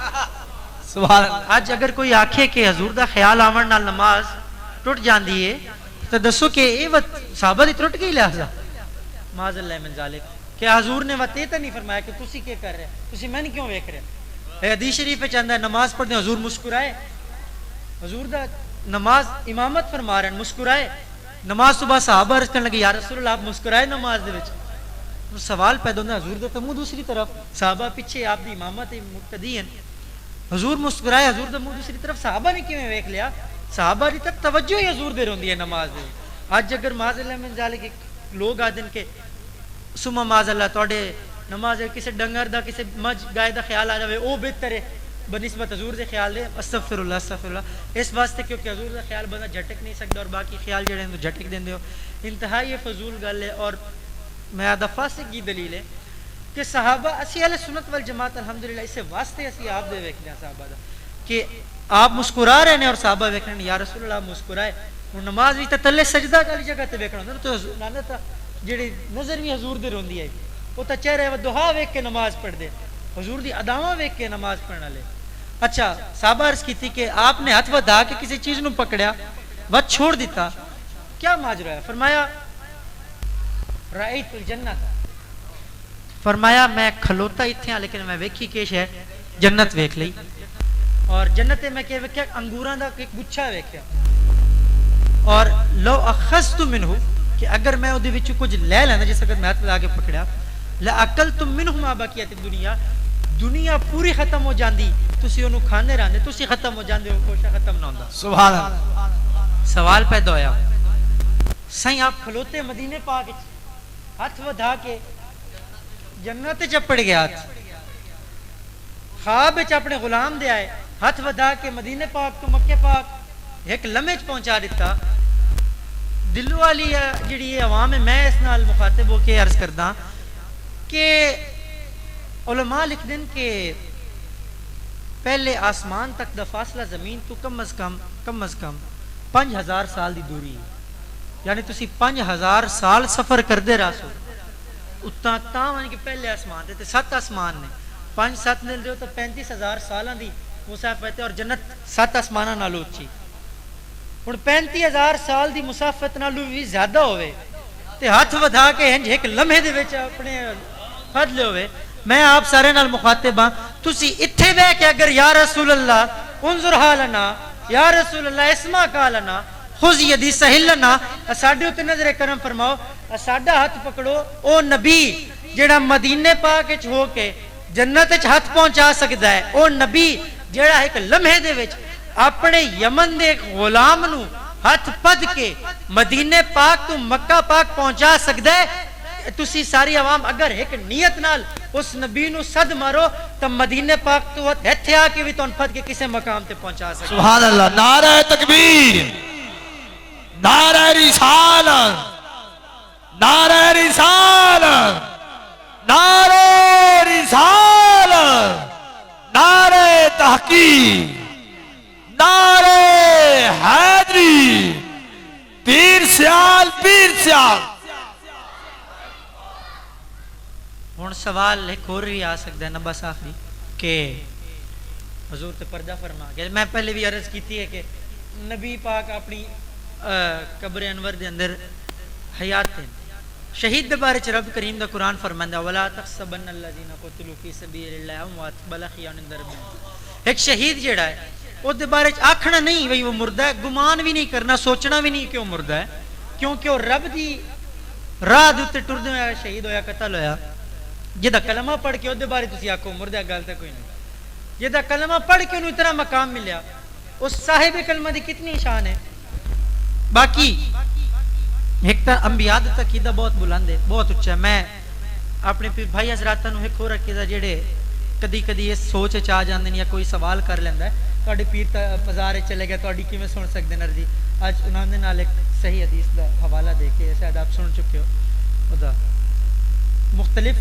سبحان اللہ۔ آج اگر کوئی آکھے کہ حضور دا خیال آون نال نماز ٹوٹ جاندی ہے تو دسو کہ اے وقت صحابہ دی ٹوٹ گئی لہذا معاذ اللہ من ذالک، کہ حضور نے وقت یہ تو نہیں فرمایا کہ تسی کیا کر رہے تسی میں کیوں ویکھ رہے؟ حدیث شریف وچ آندا ہے نماز پڑھدے حضور مسکرائے، حضور دا نماز امامت فرما رہے ہیں مسکرائے، نماز صبح صحابہ عرض کرنے لگے یا رسول اللہ آپ مسکرائے نماز دے وچ، سوال پیدا ہوتا ہے حضور دا منہ دوسری طرف، صحابہ پیچھے آپ دی امامت مقتدی ہیں، حضور مسکرائے، حضور دا منہ دوسری طرف، صحابہ نے کیویں ویکھ لیا؟ صحابہ دی طرف توجہ ہی حضور دے روندی ہے نماز دے۔ اج اگر معاذ اللہ من ذالک لوگ آدن کے سما معاذ اللہ تواڈے نماز کسی ڈنگر دا کسی مجھ گائے دا خیال آ جاوے او بہتر ہے بنسبت حضور دے خیال دے، استغفر اللہ، اس واسطے کیونکہ حضور دا خیال بندہ جھٹک نہیں سکتا اور باقی خیال جڑے ہیں جھٹک دیندے ہو، انتہائی فضول گل ہے۔ اور میں دفعہ سے کی دلیل ہے کہ صحابہ اسی اہل سنت والجماعت الحمدللہ اسے واسطے اسی آپ دے ویکھنے ہیں صحابہ دا کہ آپ مسکرا رہے ہیں اور صحابہ ویکھ رہے ہیں یا رسول اللہ آپ مسکرائے، اور نماز بھی تلے سجدہ والی جگہ تے ویکھنا ہوندا تو نہ جڑی نظر بھی حضور دے روندی ہے وہ تا چہرے و دعا ویکھ کے نماز پڑھ دے، حضور دی اداواں ویکھ کے نماز پڑھن والے۔ اچھا صحابہ عرض کی تھی کہ آپ نے ہاتھ ودھا کے کسی چیز نو پکڑیا بس چھوڑ دیتا، کیا ماجرا ہے؟ فرمایا رأیت الجنت، فرمایا میں کھلوتا ایتھے ہاں لیکن میں ویکھی کہ ہے جنت ویکھ لئی، اور جنت میں کہ ویکھیا انگوراں دا ایک گچھا ویکھیا، اور لو اخذت منہ کہ اگر میں اودے وچ کچھ لے لینا جس وقت میں ہاتھ لا کے پکڑیا لاکلتم منہ ما بقیت الدنیا، دنیا پوری ختم ہو جاندی تسی اونوں کھانے رہندے، تسی ختم ہو جاندے ہو کوشا ختم نہ ہوندا۔ سبحان اللہ۔ سوال پیدا ہویا سائیں آپ کھلوتے مدینے پاک وچ ہاتھ ودھا کے جنت چپڑ گیا، ہاتھ خواب وچ اپنے غلام دے آئے ہاتھ ودھا کے مدینے پاک تو مکے پاک ایک لمحے چ پہنچا دیتا۔ دلو والی جڑی عوام ہے میں اس نال مخاطب ہو کے عرض کردا کہ علماء لکھ دیں کہ پہلے آسمان تک دا فاصلہ زمین تو کم از کم 5000 سال دی دوری، یعنی تسی 5000 سال سفر کردے راسو اتنا تاں کہ پہلے آسمان تے 7 آسمان نے 5-7 مل دیو تو 35000 سالاں دی مسافت ہے، اور جنت 7 آسماناں نالوں اچھی، ہن 35000 سال دی مسافت نالوں بھی زیادہ ہوئے تے ہاتھ ودھا کے ہنج ایک لمحے دے وچ اپنے پھد لے ہوئے۔ میں آپ سارے نال مخاطب ہاں تسی اتھے بیٹھ کے اگر یا رسول اللہ انظر حالنا، یا رسول اللہ اسمع قالنا، خذ یدی سہل لنا، ساڈے تے نظر کرم فرماؤ، ساڈا ہاتھ پکڑو، او نبی جڑا مدینے پاک وچ ہو کے جنت وچ ہاتھ پہنچا سکدا ہے، او نبی جڑا ایک لمحے دے وچ اپنے یمن دے ایک غلام نو ہاتھ پد کے مدینے پاک تو مکہ پاک پہنچا سکدا ہے، تسی ساری عوام اگر ایک نیت نال اس نبی نو صد مارو تو مدینے پاک تو ایتھے آ کے بھی تون پھد کے کسے مقام تے پہنچا سکتے۔ سبحان اللہ۔ نعرہ تکبیر، نعرہ رسالت، نعرہ رسالت، نعرہ رسالت، نعرہ تحقیق، نعرہ حیدری، پیر سیال پیر سیال۔ ہن سوال ایک اور بھی آ سکتا ہے نا بس آخری کہ حضور تے پردہ فرما کہ میں پہلے بھی عرض کیتی ہے کہ نبی پاک اپنی قبر انور دے اندر حیات ہیں. شہید دے بارے چ رب کریم دا قرآن فرماندا ولا تحسبن الذين قتلوا في سبيل الله اموات بل احياء عند ربهم. ایک شہید جیڑا ہے او دے بارے چ آکھنا نہیں بھئی وہ مردہ ہے, گمان بھی نہیں کرنا, سوچنا بھی نہیں کہ وہ مردہ ہے, کیونکہ وہ رب دی راہ دے تے ٹردے ہویا شہید ہویا, قتل ہویا. جدا کلمہ پڑھ کے او دے بارے تسی آکھو مردہ ہے, گل تے کوئی نہیں. جدا کلمہ پڑھ کے انہوں اتنا مقام ملیا, اس صاحب کلمہ دی کتنی شان ہے. باقی ایک تا انبیاء دا عقیدہ بہت بلند ہے, بہت اچھا ہے. میں اپنے بھائی حضرات نو ایک اور عقیدہ جڑے کدی کدی اس سوچ وچ آ جاندے یا کوئی سوال کر لیندا ہے تہاڈے پیر بازار چلے گئے تہاڈی کیویں سن سکدے نے جی. اج انہاں دے نال ایک صحیح حدیث دا حوالہ دے کے شاید آپ سن چکے ہو. خدا مختلف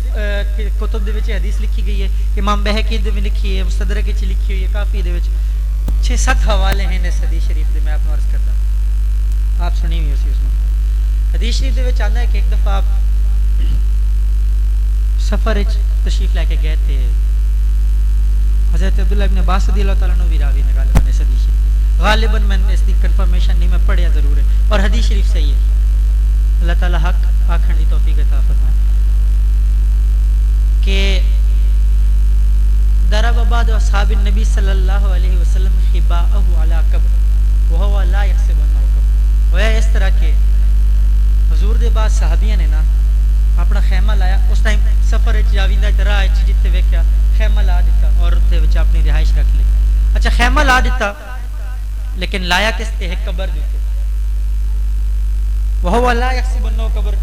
کتب دے وچ حدیث لکھی گئی ہے, امام بہقی دے وچ لکھی ہے, مستدرک وچ لکھی ہوئی ہے, کافی دے وچ 6-7 حوالے ہیں اس حدیث شریف دے. میں آپ کو عرض کردا آپ سنی ہوئی اسی اس میں حدیث شریف دے وچ آندا ہے کہ ایک دفعہ آپ سفر وچ تشریف لے کے گئے تھے. حضرت عبداللہ ابن عباس رضی اللہ تعالیٰ عنہ بھی راوی نے غالباً اس حدیث شریف, غالباً میں اس کی کنفرمیشن نہیں, میں پڑھیا ضرور ہے اور حدیث شریف صحیح ہے. اللہ تعالیٰ حق آکھن دی توفیق عطا فرمائے. کہ ضرب بعض اصحاب النبی صلی اللہ علیہ وسلم خباءہ علی قبر وہو لا یحسب انہ قبر. وہ اس طرح کہ حضور دے بعد صحابیاں نے نا اپنا خیمہ لایا, اس ٹائم سفر وچ جاویندہ راہ وچ جتھے ویکھیا خیمہ لا دیتا اور اتنے وچ اپنی رہائش رکھ لی. اچھا خیمہ لا دیتا لیکن لایا کس تے ہے قبر دیتے. وہو لا یحسب انہ قبر,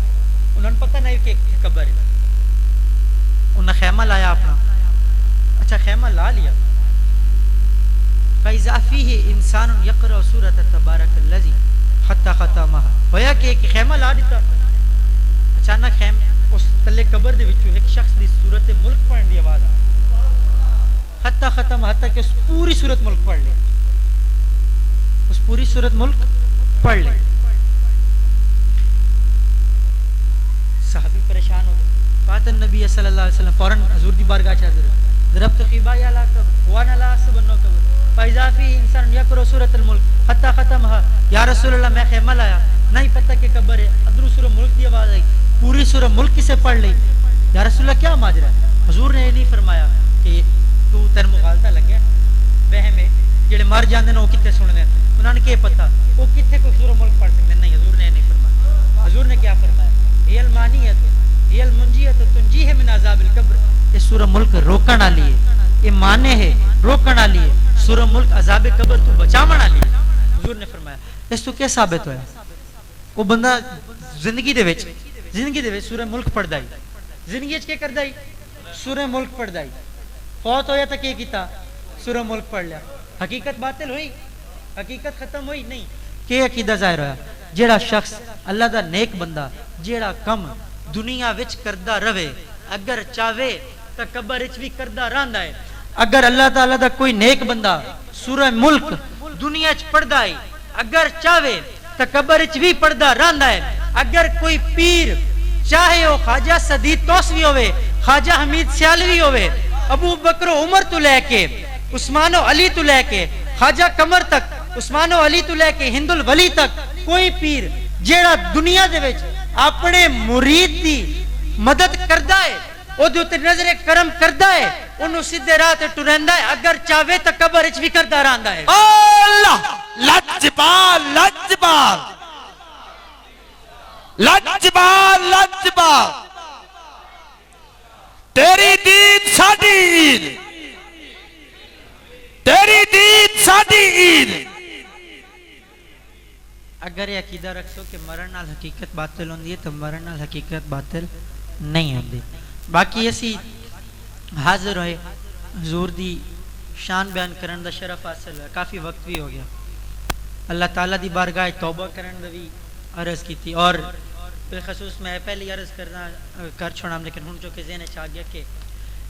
انہوں نے پتہ نہیں کہ قبر ہے. انہوں نے خیمہ لایا اپنا, اچھا خیمہ لا لیا. فَإِذَا فِيهِ إِنسَانٌ يَقْرَأُ سُورَةَ تَبَارَكَ الَّذِي حَتَّى خَتَمَهَا. ہویا کہ ایک خیمہ لا دیتا, اچانک اس تلے قبر دے وچوں ایک شخص دی سورت ملک پڑھن دی آواز آئی. حتیٰ ختم, حتیٰ کہ اس پوری سورت ملک پڑھ لے, اس پوری سورت ملک پڑھ لے. صحابی پریشان ہو گئے. فاتن نبی صلی اللہ علیہ وسلم فوراً حضور دی بارگاہ چ حاضر ہوئے. ضربت خبائی علی قبر وانا لا احسب انہ قبر فاذا فی انسان یقرأ سورۃ الملک حتی ختمها. یا رسول اللہ میں خیمہ لایا, نہیں پتہ کہ قبر ہے, ادھر سورہ ملک دی آواز آئی, پوری سورہ ملک کسے پڑھ لی. یا رسول اللہ کیا ماجرا ہے؟ حضور نے یہ نہیں فرمایا کہ تو تیر مغالطہ لگیا وہم ہے, جڑے مر جاندے نے وہ کتے سننے, انہوں نے کیا پتہ وہ کتے کوئی سورہ ملک پڑھ سکتے. نہیں, حضور نے یہ نہیں فرمایا. حضور نے کیا فرمایا؟ ہی المانیت ہی المنجیت تنجیہ من عذاب القبر. یہ سورہ ملک روکن والی ہے, یہ مانے ہے روکن والی ہے, سورہ ملک عذاب قبر تو بچاون والی ہے. حضور نے فرمایا. اس تو کیا ثابت ہویا؟ وہ بندہ زندگی دے وچ سورہ ملک پڑھدا ہے, زندگی وچ کیا کردا ہے؟ سورہ ملک پڑھدا ہے. فوت ہویا تو کیا کیتا؟ سورہ ملک پڑھ لیا. حقیقت باطل ہوئی؟ حقیقت ختم ہوئی؟ نہیں. کہ عقیدہ ظاہر ہویا؟ جیڑا شخص اللہ دا نیک بندہ جیڑا کم دنیا وچ کردا رہے, اگر چاہے تو قبر وچ بھی کردا رہندا ہے. اگر اللہ تعالیٰ دا کوئی نیک بندہ سورہ ملک دنیا وچ پڑھدا ہے, اگر چاہے تو قبر وچ بھی پڑھدا رہندا ہے. اگر کوئی پیر چاہے وہ خواجہ سدید توسوی ہوئے, خواجہ حمید سیالوی ہوئے, ابو بکر و عمر تو لے کے عثمان و علی تو لے کے خواجہ قمر تک, عثمان و علی تو لے کے ہند الولی تک, کوئی پیر جیڑا دنیا دے وچ اپنے مرید دی مدد کردا ہے, او دے تے نظر کرم کردا ہے, انہوں سیدھے راہ تے ٹریندا ہے, اگر چاہے تو قبر وچ بھی کردا رہندا ہے. اللہ لجبال لجبال لجبال لجبال. تیری دید ساڈی عید, تیری دید ساڈی عید. اگر یہ عقیدہ رکھو کہ مرن نال حقیقت باطل ہوندی ہے تو مرن نال حقیقت باطل نہیں ہوندی. باقی اسی حاضر ہوئے حضور دی شان بیان کرن دا شرف حاصل ہے. کافی وقت بھی ہو گیا. اللہ تعالیٰ دی بارگاہ توبہ کرن دا بھی عرض کی تھی, اور بالخصوص میں پہلی عرض کرنا کر چھوڑا, لیکن ہن جو کہ ذہن چ آ گیا کہ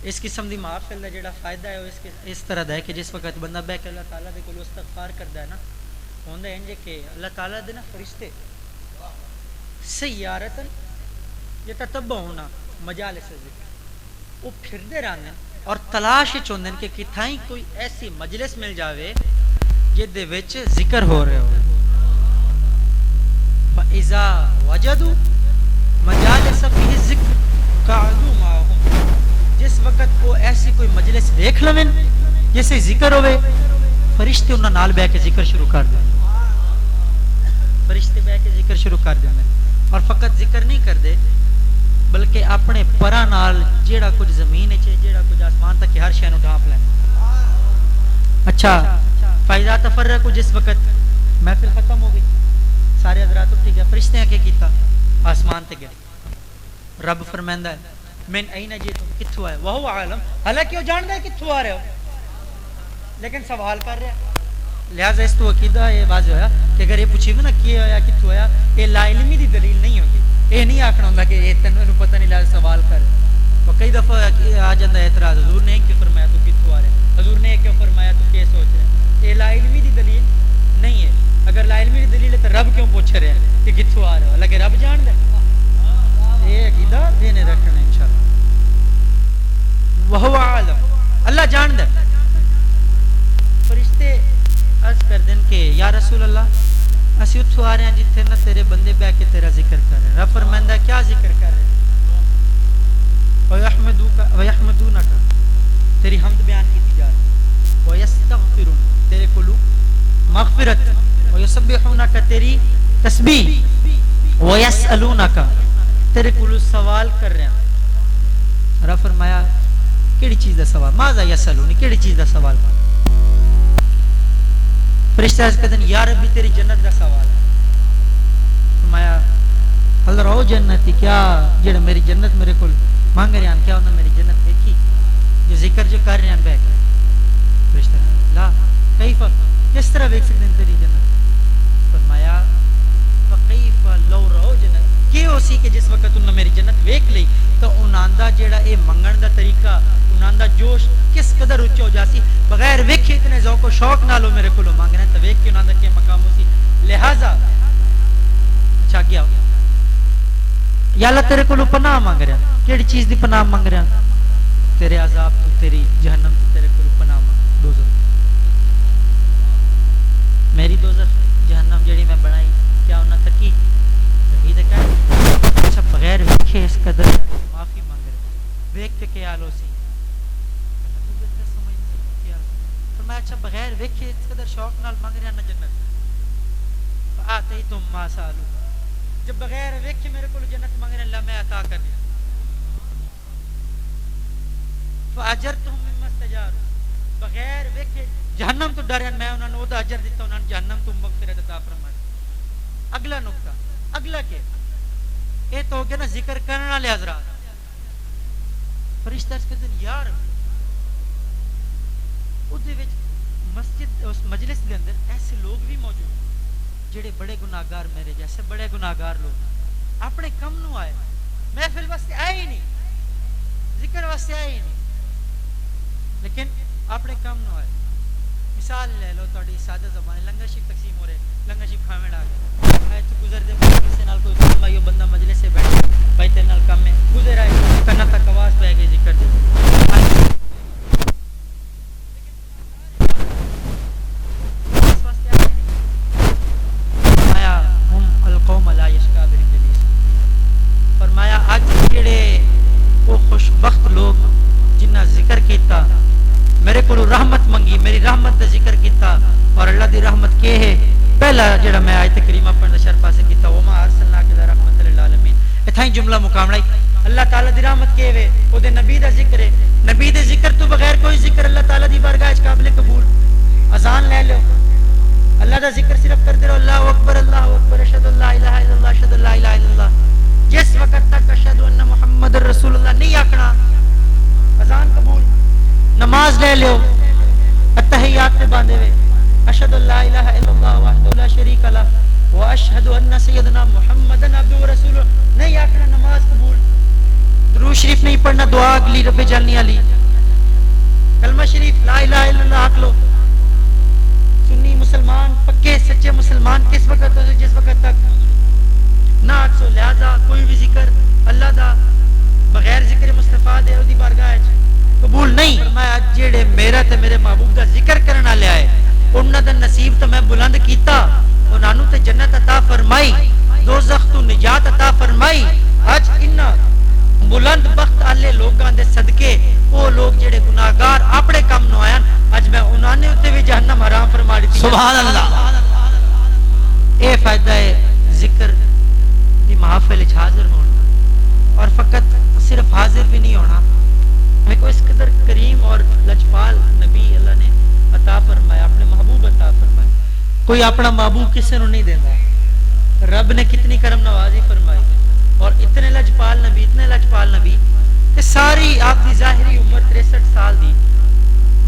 اس قسم دی محفل دا جڑا فائدہ ہے وہ اس طرح دا ہے کہ جس وقت بندہ بیٹھ کے اللہ تعالیٰ دے کول استغفار کردا ہے نا, ہوندا ہے انج کہ اللہ تعالیٰ دے نا فرشتے سیارتن یتتبعون مجالس الذکر, وہ پھردے رہندے اور تلاش وچ ہوندے کہ کتھائیں کوئی ایسی مجلس مل جاوے جدے وچ ذکر ہو رہے ہو. فَإِذَا وَجَدُوا مَجَالِسَ فِيهِ الذِّكْرِ قَعَدُوا مَعَهُمْ. جس وقت وہ ایسی کوئی مجلس دیکھ لویں جیسے ذکر ہوئے فرشتے انہاں نال بیٹھ کے ذکر شروع کر دیں. فرشتے بیٹھ کے ذکر شروع کر دیں اور فقط ذکر نہیں کر دے بلکہ اپنے پرا نال جیڑا کچھ زمین ہے جیڑا کچھ آسمان تک ہر شے نو ڈھانپ لیں. اچھا فائدہ تفرقوا. جس وقت محفل ختم ہو گئی سارے حضرات اٹھ گئے فرشتے نے کیا کیتا آسمان تے گئے. رب فرماندا ہے من این جئتم کتھوں آئے وہو عالم حالانکہ وہ جاندا ہے کتھوں آ رہے ہو لیکن سوال کر رہا ہے. لہذا اس تو عقیدہ یہ واضح ہویا کہ اگر یہ پوچھے گا نا کیا ہویا کتھوں آیا یہ لا علمی دی دلیل نہیں ہوگی. یہ نہیں آکھنا ہوندا کہ یہ تینوں پتہ نہیں لہذا سوال کر. تو کئی دفعہ آ جاندا اعتراض حضور نے کیوں فرمایا تو کتھوں آ رہے حضور نے کیوں فرمایا تو کیا سوچ رہے. یہ لا علمی دی دلیل نہیں ہے. اگر لا علمی دی دلیل ہے تو رب کیوں پوچھ رہے ہیں کہ کتھوں آ رہے ہو حالانکہ رب جان دے. یہ عقیدہ دینے رکھنا انشاءاللہ. وہو عالم اللہ جان دے. فرشتے عرض کر دیں کہ یا رسول اللہ اسی اتھو آ رہے ہیں جتھے نہ تیرے بندے بے کے تیرا ذکر کر رہے ہیں. رب فرماندا ہے کیا ذکر کر رہے ہیں. وَيَحْمَدُونَكَ تیری حمد بیان کی جا رہی. وَيَسْتَغْفِرُونَ تیرے کلو مغفرت. وَيُسَبِّحُونَكَ تیری تسبیح. وَيَسْأَلُونَكَ تیرے کلو سوال کر رہے ہیں. رب فرمایا کیڑی چیز دا سوال ماذا یسألونی کیڑی چیز دا سوال. فرشتے عرض کرتے ہیں یا ربی تیری جنت دا سوال ہے. فرمایا حضر او جنتی کیا جڑا میری جنت میرے کو مانگ رہے ہیں کیا انہوں نے میری جنت دیکھی جو ذکر جو کر رہے ہیں بیٹھ کر. فرشتے لا کیف کس طرح دیکھ سکتے ہیں تیری جنت. فرمایا فکیف لو رو جنت کی ہو سی کہ جس وقت انہوں نے میری جنت ویکھ لی تو انہاں دا جیڑا اے منگن دا طریقہ انہاں دا جوش کس قدر اونچا ہو جاسی بغیر ویکھے اتنے ذوق و شوق نالو میرے کولو مانگنا تو ویکھ کے انہاں دا کیا مقام ہو سی. لہذا اچھا گیا یا اللہ تیرے کولو پناہ مانگ رہا کیڑی چیز دی پناہ مانگ رہا تیرے عذاب تو تیری جہنم تو تیرے کولو پناہ مانگ. دوزخ میری دوزخ جہنم جڑی میں بنائی کیا انہاں تکی رہی دے کہا اچھا بغیر ویکھے اس قدر معافی مانگ رہے ویکھ کے کیا لو سی فرمایا اچھا بغیر ویکھے اس قدر شوق نال مانگ رہا نہ جنت. فآتیتم ما سالو جب بغیر ویکھے میرے کو جنت مانگ رہے اللہ میں عطا کر دیا. فاجرتهم مما استجاروا بغیر ویکھے جہنم تو ڈرن میں انہاں نو دا اجر دیتا انہاں جہنم تو مغفرت عطا فرمائی. اگلا نقطہ اگلا کہ اے تو ہو گیا نا ذکر کرنے والے حضرات. فرشتہ کہتے ہیں یا رب اودے وچ مسجد اس مجلس دے اندر ایسے لوگ بھی موجود جڑے بڑے گناہگار میرے جیسے بڑے گناہگار لوگ اپنے کم نو آئے محفل واسطے آئے ہی نہیں ذکر واسطے آئے ہی نہیں لیکن اپنے کم نو آئے. مثال لے لو تھوڑی سادہ زبان لنگر شریف تقسیم ہو رہے لنگر شریف کھاویں آ گئے میں تو گزر دے کسی نال کوئی کام آئیو بندہ مجلس سے بیٹھے بھائی تیرے نال کام میں گزر آئے کنا تک آواز پہ گئی ذکر دے القوم لا یشکا بہم جلیس. فرمایا اج جڑے وہ خوشبخت لوگ جنہ ذکر کیتا میرے کو رحمت منگی میری رحمت دا ذکر کیتا اور اللہ دی رحمت کے ہے پہلا جڑا میں آیت کریمہ پڑھن دا شرف حاصل کیتا وما ارسلناک الا رحمت للعالمین. اتھائی جملہ مقام لائی اللہ تعالی دی رحمت کے ہے او دے نبی دا ذکر ہے. نبی دے ذکر تو بغیر کوئی ذکر اللہ تعالی دی بارگاہ وچ قابل قبول. اذان لے لو اللہ دا ذکر صرف کرتے رہو اللہ اکبر اشہد ان لا الہ الا اللہ اشہد ان لا الہ الا اللہ. جس وقت تک اشہد ان محمد رسول اللہ نہیں آکھنا اذان قبول. نماز لے لو التحیات پہ باندھے ہوئے اشہد ان لا الہ الا اللہ وحدہ لا شریک لہ واشہد ان سیدنا محمد عبدہ ورسولہ نہیں آکھنا نماز قبول. درود شریف نہیں پڑھنا دعا اگلی رب جلنی علی. کلمہ شریف لا الہ الا اللہ آکھ لو. سنی مسلمان پکے سچے مسلمان کس وقت ہو جس وقت تک نہ آکھ سو. لہذا کوئی بھی ذکر اللہ دا بغیر ذکر مصطفیٰ دے دی بارگاہ جڑے میرا تے میرے محبوب دا ذکر کرن والے آئے انہاں دا نصیب تو میں بلند کیتا انہاں نوں تے جنت عطا فرمائی دوزخ تو نجات عطا فرمائی اج انہاں بلند بخت والے لوگاں دے صدقے وہ لوگ جڑے گناہگار اپنے کام نو آئے اج میں انہاں نے تے بھی جہنم حرام فرما دیتی سبحان اللہ اے فائدہ ہے ذکر دی محافل وچ حاضر ہونا اور فقط صرف حاضر بھی نہیں ہونا میں کو اس قدر کریم اور لجپال نبی اللہ نے عطا فرمایا اپنے محبوب عطا فرمایا کوئی اپنا محبوب کسی نو نہیں دیندا رب نے کتنی کرم نوازی فرمائی اور اتنے لجپال نبی کہ ساری آپ کی ظاہری عمر 63 سال دی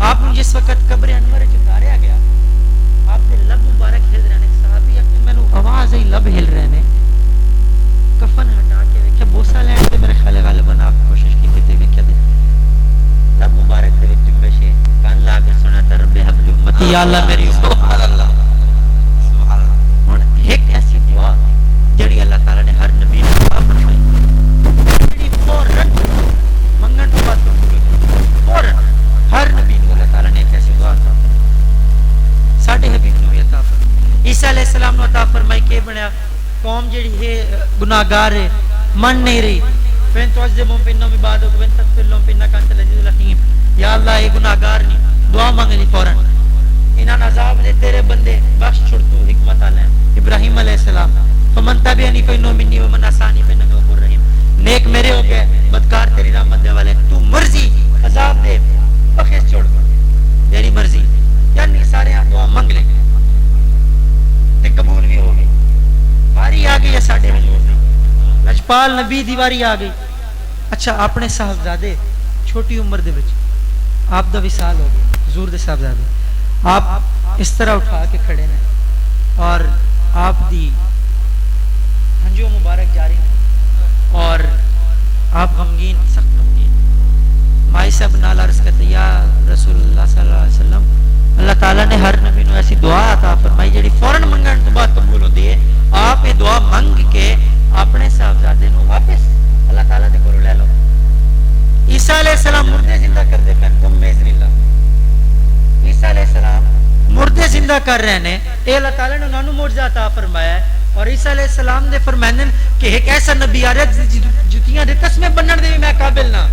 آپ نے جس وقت قبر انور وچ اتاریا گیا آپ کے لب مبارک ہل رہے نے صحابی کہ مینوں آواز ہی لب ہل رہے نے کفن ہٹا کے ویکھیا بوسا لین تے میرے خیال غالباً آپ کوشش کی تے ویکھیا دے لب مبارک دے وچ بشے کان لا کے سنا تے رب حبل امتی یا اللہ میری امت سبحان اللہ سبحان اللہ ہن ایک ایسی دعا جڑی اللہ تعالی نے ہر نبی نے عطا فرمائی جڑی فوراً منگن تو بعد فوراً ہر نبی کو اللہ تعالی نے ایک ایسی دعا عطا فرمائی ساڈے حبیب نو عطا فرمائی عیسیٰ علیہ السلام نو عطا فرمائی کہ بنیا قوم جڑی ہے گناہگار ہے من نہیں رہی فین تعذبهم فإنهم عبادك وإن تغفر لهم فإنك أنت العزيز الحكيم یا اللہ یہ گناہگار نہیں دعا مانگ لی فوراً انہاں عذاب دے تیرے بندے بخش چھوڑ تو حکمت والے ابراہیم علیہ السلام فمن تبعنی فإنه منی ومن عصانی فإنک غفور رحیم نیک میرے ہو گئے بدکار تیری رحمت دے والے تو مرضی عذاب دے بخش چھوڑ تیری مرضی یعنی سارے دعا مانگ لے تے قبول بھی ہو گئی باری آ گئی ہے ساڈے حضور دی لجپال نبی دیواری آ گئی اچھا اپنے صاحبزادے چھوٹی عمر دے وچ آپ دا وصال ہو گیا حضور دے صاحبزادے آپ اس طرح اٹھا کے کھڑے نے اور آپ دی ہنجو مبارک جاری ہیں اور آپ غمگین سخت غمگین مائی صاحب نال عرض کرتے یا رسول اللہ صلی اللہ علیہ وسلم اللہ تعالیٰ نے ہر نبی نو ایسی دعا عطا فرمائی جڑی فوراً منگن تو بعد قبول ہوتی ہے آپ یہ دعا منگ کے اپنے صاحبزادے نو واپس اللہ تعالیٰ دے کولوں لے لو عیسیٰ علیہ السلام مردے زندہ کر دے پن تم میں اللہ عیسیٰ علیہ السلام مردے زندہ کر رہے ہیں اے اللہ تعالیٰ نے انہوں معجزہ عطا فرمایا ہے اور عیسیٰ علیہ السلام دے فرمائیں کہ ایک ایسا نبی آ رہا جتیاں دے تسمے بنن دے بھی میں قابل نہ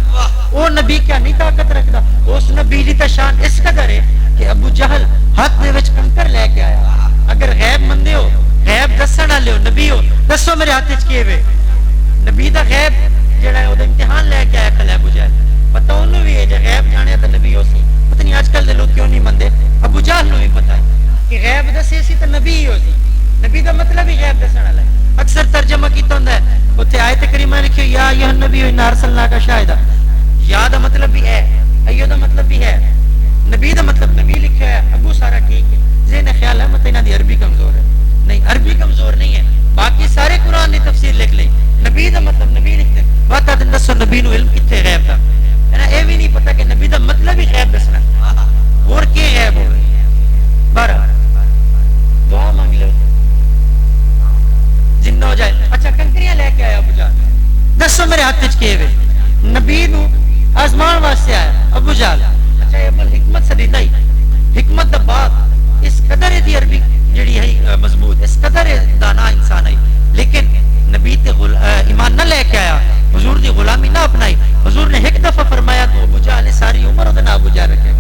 وہ نبی کیا نہیں طاقت رکھدا اس نبی دی شان اس قدر ہے کہ ابو جہل ہاتھ دے وچ کنکر لے کے آیا اگر غیب مندے ہو غیب دسن والے ہو نبی ہو دسو میرے ہاتھ وچ کی وے نبی دا غیب جڑا ہے او دا امتحان لے کے آیا کھلا ابو جہل پتہ انہوں بھی ہے جے غیب جانے تے نبی ہو سی پتہ نہیں اج کل دے لوگ کیوں نہیں مندے ابو جہل نو بھی پتہ ہے کہ غیب دسے سی تے نبی ہی ہو سی نبی دا مطلب ہی غیب دسن والا ہے اکثر ترجمہ کیتا ہوندا ہے اوتھے آیت کریمہ لکھی یا ایھا النبی انا ارسلناک شاہدا یا دا مطلب بھی ہے ایو دا مطلب بھی ہے نبی دا مطلب نبی لکھا ہے ابو سارا ٹھیک ہے ذہن خیال ہے مت انہاں دی عربی کمزور ہے نہیں عربی کمزور نہیں ہے باقی سارے قرآن دی تفسیر لکھ لئی نبی دا مطلب نبی لکھتے بتا دن دسو نبی نو علم کتے غیب دا ہے نا اے بھی نہیں پتہ کہ نبی دا مطلب ہی غیب دسنا اور کی غیب ہوئے بارہ دعا مانگ لو زندہ ہو جائے اچھا کنکریاں لے کے آیا ابو جہل دسو میرے ہاتھ وچ کی وے نبی نو آزمان واسطے آیا ابو جہل اچھا یہ بل حکمت سے دیتا ہی حکمت دا بات اس قدر دی عربی جڑی ہے مضبوط اس قدر دانا انسان ہے لیکن نبی تے ایمان نہ لے کے آیا حضور دی غلامی نہ اپنائی حضور نے ایک دفعہ فرمایا تو ابو جہل نے ساری عمر اودے ابو جہل رکھے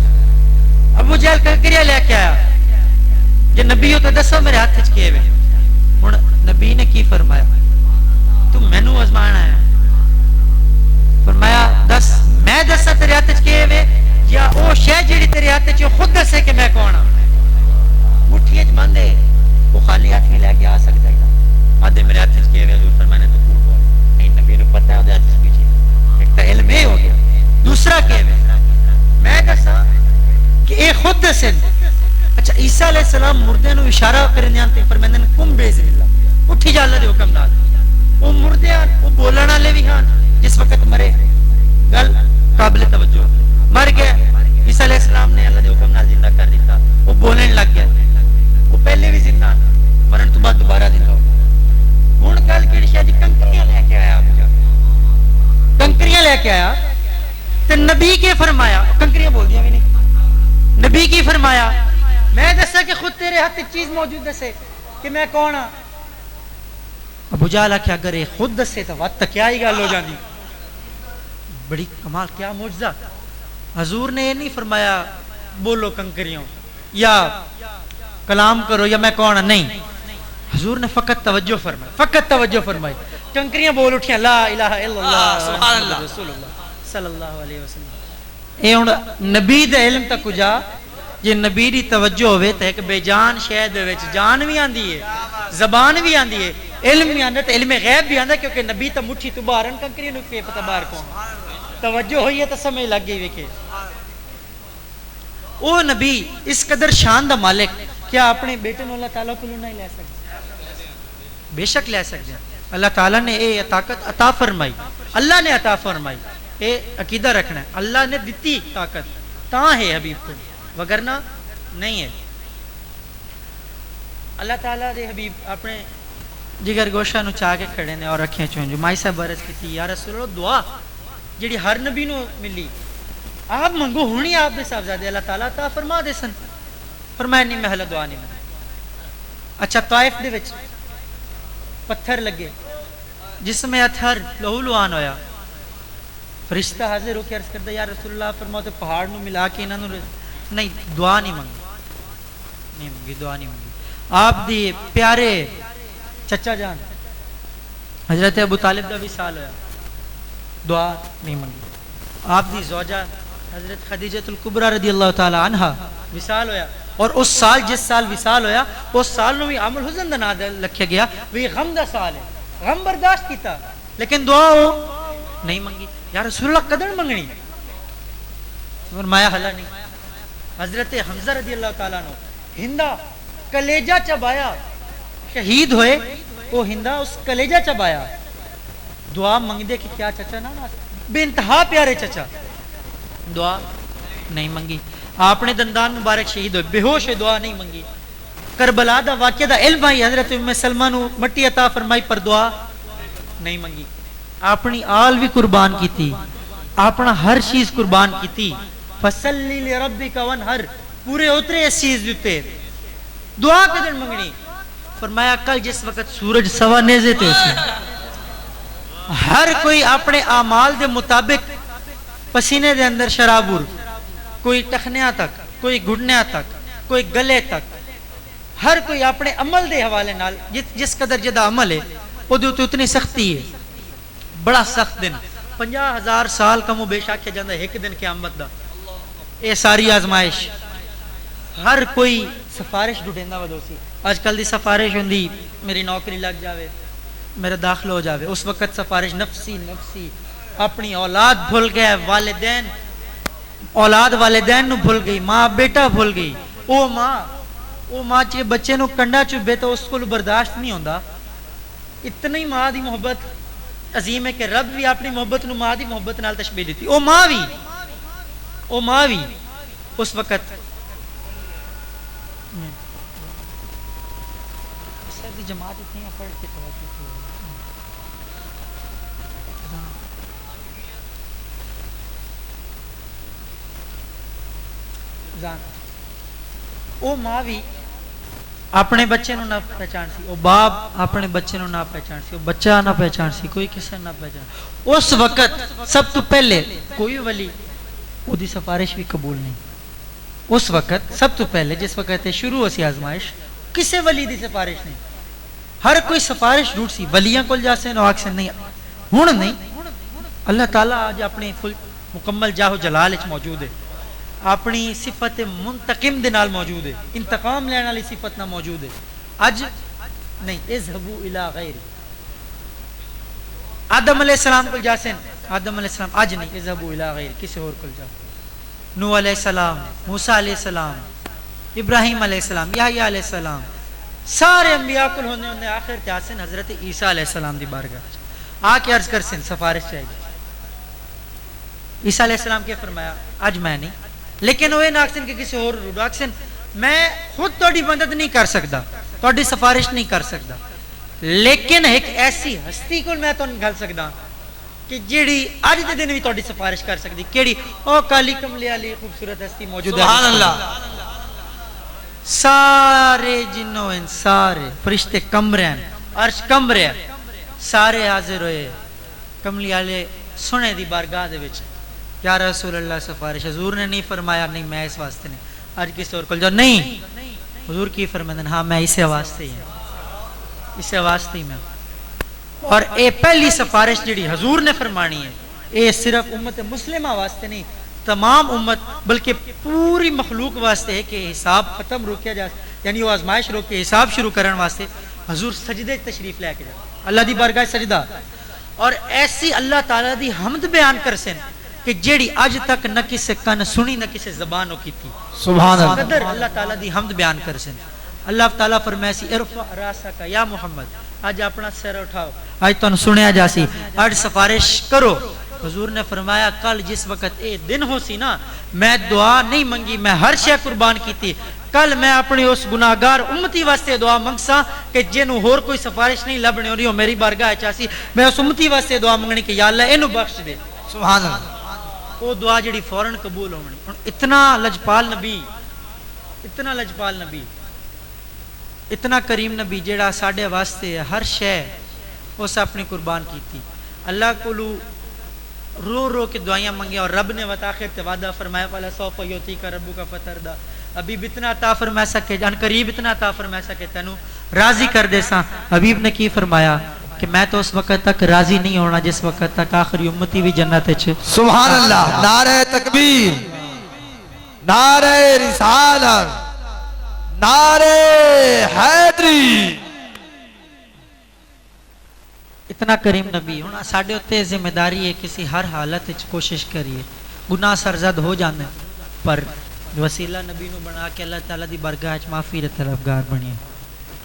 ابو جہل کنکریاں لے کے آیا جے نبی ہو تو دسو میرے ہاتھ وچ کی وے ہن نبی نے کی فرمایا تو مینوں آزمانا ہے فرمایا دس میں دسا تیرے ہاتھ وچ کی وے یا او شے جڑی تیرے ہاتھ وچ خود دسے کہ میں کون ہاں مٹھی وچ بند ہے وہ خالی ہاتھ میں لے کے آ سکدا ہے آدھے میرے ہاتھ وچ کی وے حضور فرمانے تو کون بول نہیں نبی نے پتہ ہے اودے ہاتھ وچ پیچھے ایک تا علم ہی ہو گیا دوسرا کی وے میں دسا کہ اے خود دسن اچھا عیسیٰ علیہ السلام مردے نو اشارہ کرنے آتے فرمیندے کم باذن اللہ اٹھی جا اللہ دے حکم نال او مردے او بولن والے بھی ہاں جس وقت مرے گل قابل توجہ مر گیا عیسیٰ علیہ السلام نے اللہ دے حکم نال زندہ کر دیتا وہ بولن لگ گیا وہ پہلے بھی زندہ مرن تو بعد دوبارہ زندہ ہو ہن گل کیڑی شاید کنکریاں لے کے آیا کنکریاں لے کے آیا تے نبی کے فرمایا کنکریاں بول دیا بھی نہیں نبی کی فرمایا میں دسا کہ خود تیرے ہاتھ چیز موجود دسے کہ میں کون ہاں ابو جہل آکھیا اگر یہ خود دسے تو وقت کیا ہی گل ہو جاندی بڑی کمال کیا معجزہ حضور نے یہ نہیں فرمایا بولو کنکریوں یا کلام کرو یا میں کون ہاں نہیں حضور نے فقط توجہ فرمائی کنکریاں بول اٹھیاں لا الہ الا اللہ سبحان اللہ رسول اللہ صلی اللہ علیہ وسلم اے ہن نبی دے علم تک جا جے نبی دی توجہ ہوئے تے ایک بے جان شے دے وچ جان بھی آندی ہے زبان بھی آندی ہے علم بھی آندا تے علم غیب بھی آندا کیونکہ نبی تے مٹھی تو باہر کنکریاں نو کی پتہ باہر کون توجہ ہوئی ہے تو سمجھ لگ گئی ویکھے او نبی اس قدر شان دا مالک کیا اپنے بیٹے نو اللہ تعالیٰ کو نہیں لے سکتے بے شک لے سکتے ہیں اللہ تعالیٰ نے اے طاقت عطا فرمائی اللہ نے عطا فرمائی اے عقیدہ رکھنا ہے اللہ نے دیتی طاقت تاں ہے حبیب کو وگرنہ نہیں ہے اللہ تعالیٰ دے حبیب اپنے جگر گوشہ نو چاہ کے کھڑے نے اور رکھیں چون جو مائی صاحب عرض کی تھی یا رسول اللہ دعا جڑی ہر نبی نو ملی آپ منگو ہونی آپ دے صاحبزادے اللہ تعالیٰ عطا فرما دے سن فرمایا نہیں میں حل دعا نہیں میں اچھا طائف دے وچ پتھر لگے جس میں اتھر لہو لوان ہویا فرشتہ حاضر ہو کے عرض کرتا یا رسول اللہ فرماؤ تو پہاڑ نو ملا کے انہاں نو نہیں دعا نہیں منگی دعا نہیں منگی آپ دی پیارے چچا جان حضرت ابو طالب دا وصال ہویا دعا نہیں منگی آپ دی زوجہ حضرت خدیجہ الکبریٰ رضی اللہ تعالی عنہ وصال ہویا اور اس سال جس سال وصال ہویا اس سال نو بھی عام الحزن دا نام لکھیا گیا وہ غم دا سال ہے غم برداشت کیتا لیکن دعا ہو نہیں منگی یا رسول اللہ قدر منگنی فرمایا حلا نہیں حضرت حمزہ رضی اللہ تعالیٰ عنہ ہندا کلیجہ چبایا شہید ہوئے وہ ہندا اس کلیجہ چبایا دعا منگ دے کہ کیا چچا نہ بے انتہا پیارے چچا دعا نہیں منگی آپ نے دندان مبارک شہید ہوئے بے ہوش دعا نہیں منگی کربلا دا واقعہ دا علم آئی حضرت ام سلمہ نو مٹی عطا فرمائی پر دعا نہیں منگی اپنی آل بھی قربان کی تھی اپنا ہر چیز قربان کی تھی فصلی لربک ونحر پورے اترے اس چیز دیتے دعا کدن منگنی فرمایا کل جس وقت سورج سوا نیزے تھے اسے ہر کوئی اپنے اعمال دے مطابق پسینے دے اندر شرابور کوئی ٹخنیاں تک کوئی گھڑنیاں تک کوئی گلے تک ہر کوئی اپنے عمل دے حوالے نال جس قدر جدا عمل ہے وہ دے اتنی سختی ہے بڑا سخت دن 50,000 سال کا بیش آکھیا جاندہ ہے ایک دن قیامت دا اے ساری آزمائش ہر کوئی سفارش ڈھونڈا ودو سی آج کل دی سفارش ہوندی میری نوکری لگ جاوے میرا داخل ہو جاوے اس وقت سفارش نفسی اپنی اولاد بھول گیا والدین اولاد والدین نو بھول گئی ماں بیٹا بھول گئی او ماں چے بچے نو کنڈا چبے تو اس کو برداشت نہیں ہوندا اتنی ماں دی محبت عظیم ہے کہ رب بھی اپنی محبت نو ماں دی محبت نال تشبیہ دیتی او ماں بھی اس وقت سردی جماعت اتنی پڑھ کے او ماں بھی اپنے بچے نو نہ پہچان سی او باپ اپنے بچے نو نہ پہچان سی او بچہ نہ پہچان سی کوئی کسے نہ پہچان اس وقت سب تو پہلے کوئی ولی او دی سفارش بھی قبول نہیں اس وقت سب تو پہلے جس وقت شروع ہو سی آزمائش کسے ولی دی سفارش نہیں ہر کوئی سفارش ڈھونڈ سی ولیاں کول جا سے نو آکسن نہیں ہن نہیں اللہ تعالیٰ آج اپنے مکمل جاہو جلال وچ موجود ہے اپنی صفت منتقم دے نال موجود ہے انتقام لینے والی صفت نہ موجود ہے اج نہیں اذهبوا الى غیر آدم علیہ السلام کول جاسن آدم علیہ السلام اج نہیں اذهبوا الى غیر کسی اور کول جا نوح علیہ السلام موسیٰ علیہ السلام ابراہیم علیہ السلام یحییٰ علیہ السلام سارے انبیاء کول ہونے آخر تیاسن حضرت عیسیٰ علیہ السلام دی بارگاہ آ کے عرض کر سن سفارش چاہیے عیسیٰ علیہ السلام کے فرمایا اج میں نہیں لیکن وہ ناکسن کے کسی اور روڈاکسن میں خود توڑی مدد نہیں کر سکتا توڑی سفارش نہیں کر سکتا لیکن ایک ایسی ہستی کو میں تو گل سکتا کہ جیڑی اج دے دن بھی تہاڈی سفارش کر سکدی کیڑی او کالی کملی والی خوبصورت ہستی موجود ہے سبحان اللہ سارے جنوں ان سارے فرشتے کمرے ہیں عرش کمرے ہیں سارے حاضر ہوئے کملی والے سنے دی بارگاہ دے وچ یا رسول اللہ سفارش حضور نے نہیں فرمایا نہیں میں اس واسطے نہیں آج کسی اور کل جاؤ نہیں حضور کی فرمائیں ہاں میں اسے واسطے ہی ہوں اسے واسطے ہی میں اور اے پہلی سفارش جڑی حضور نے فرمانی ہے اے صرف امت مسلمہ واسطے نہیں تمام امت بلکہ پوری مخلوق واسطے ہے کہ حساب ختم روکیا جا یعنی وہ آزمائش روک کے حساب شروع کرن واسطے حضور سجدے تشریف لے کے جائے اللہ دی بارگاہ سجدہ اور ایسی اللہ تعالیٰ دی حمد بیان کر سن کہ جیڑی آج تک نہ کسی کن سنی نہ کسی زبانوں کی تھی سبحان اللہ قدر اللہ تعالیٰ دی حمد بیان کر سن اللہ تعالیٰ فرمائے سی ارفع راسک یا محمد آج اپنا سر اٹھاؤ آج تو سنیا جاسی آج سفارش کرو حضور نے فرمایا کل جس وقت اے دن ہو سی نا میں دعا نہیں منگی میں ہر شے قربان کی تھی کل میں اپنی اس گناہگار امتی واسطے دعا منگسا کہ جنوں ہور کوئی سفارش نہیں لبنی ہو رہی ہو میری بارگاہ چاسی میں اس امتی واسطے دعا منگنی کہ یا اللہ اینو بخش دے سبحان اللہ وہ دعا جڑی فوراً قبول ہونی اتنا لجپال نبی اتنا کریم نبی جڑا ساڈے واسطے ہر شے اس اپنی قربان کی تھی اللہ کو رو رو کے دعائیاں منگیا اور رب نے وتاخر تے وعدہ فرمایا والا سوف یوتی کا ربو کا فتردا حبیب اتنا عطا فرما سکے جان قریب اتنا عطا فرما سکے تینو راضی کر دے سا حبیب نے کی فرمایا کہ میں تو اس وقت تک راضی نہیں ہونا جس وقت تک آخری امتی بھی جنت وچ سبحان اللہ نعرہ تکبیر نعرہ رسالت نعرہ حیدری اتنا کریم نبی ہوں ساڑھے ہوتے ذمہ داری ہے کسی ہر حالت وچ کوشش کریے گناہ سرزد ہو جانے پر وسیلہ نبی نو بنا کے اللہ تعالیٰ دی بارگاہ وچ معافی دے طلبگار بنیے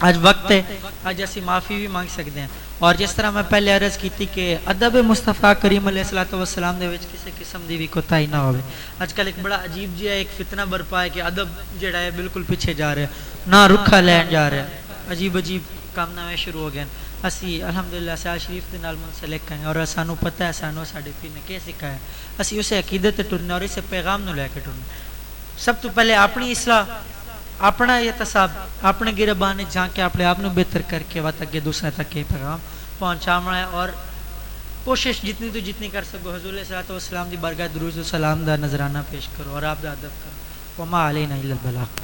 آج وقت ہے آج اسی معافی بھی مانگ سکتے ہیں اور جس طرح میں پہلے عرض کی تھی کہ ادب مصطفیٰ کریم علیہ السلام دے وچ کسی قسم دی بھی کوتاہی نہ ہوئے آج کل ایک بڑا عجیب جہا ایک فتنہ برپا ہے کہ ادب جڑا ہے بالکل پیچھے جا رہا ہے نہ رکھا لین جا رہا ہے عجیب کام نویں شروع ہو گئے اسی الحمدللہ سال شریف دے نال منسلک ہیں اور سانو پتہ ہے سانو ساڈے پیر نے کیا سکھایا اسی اسے عقیدت تے ٹرنے اور اسے پیغام نو لے کے ٹرنے سب تو پہلے اپنی اصلاح اپنا احتساب اپنے گربان جھانک کے اپنے آپ نو بہتر کر کے وقت اگے دوسرے تک یہ پیغام پہنچانا ہے اور کوشش جتنی تو جتنی کر سکو حضور علیہ الصلوۃ والسلام دی بارگاہ درود و سلام دا نذرانہ پیش کرو اور آپ دا ادب کرو وما علینا الا البلاغ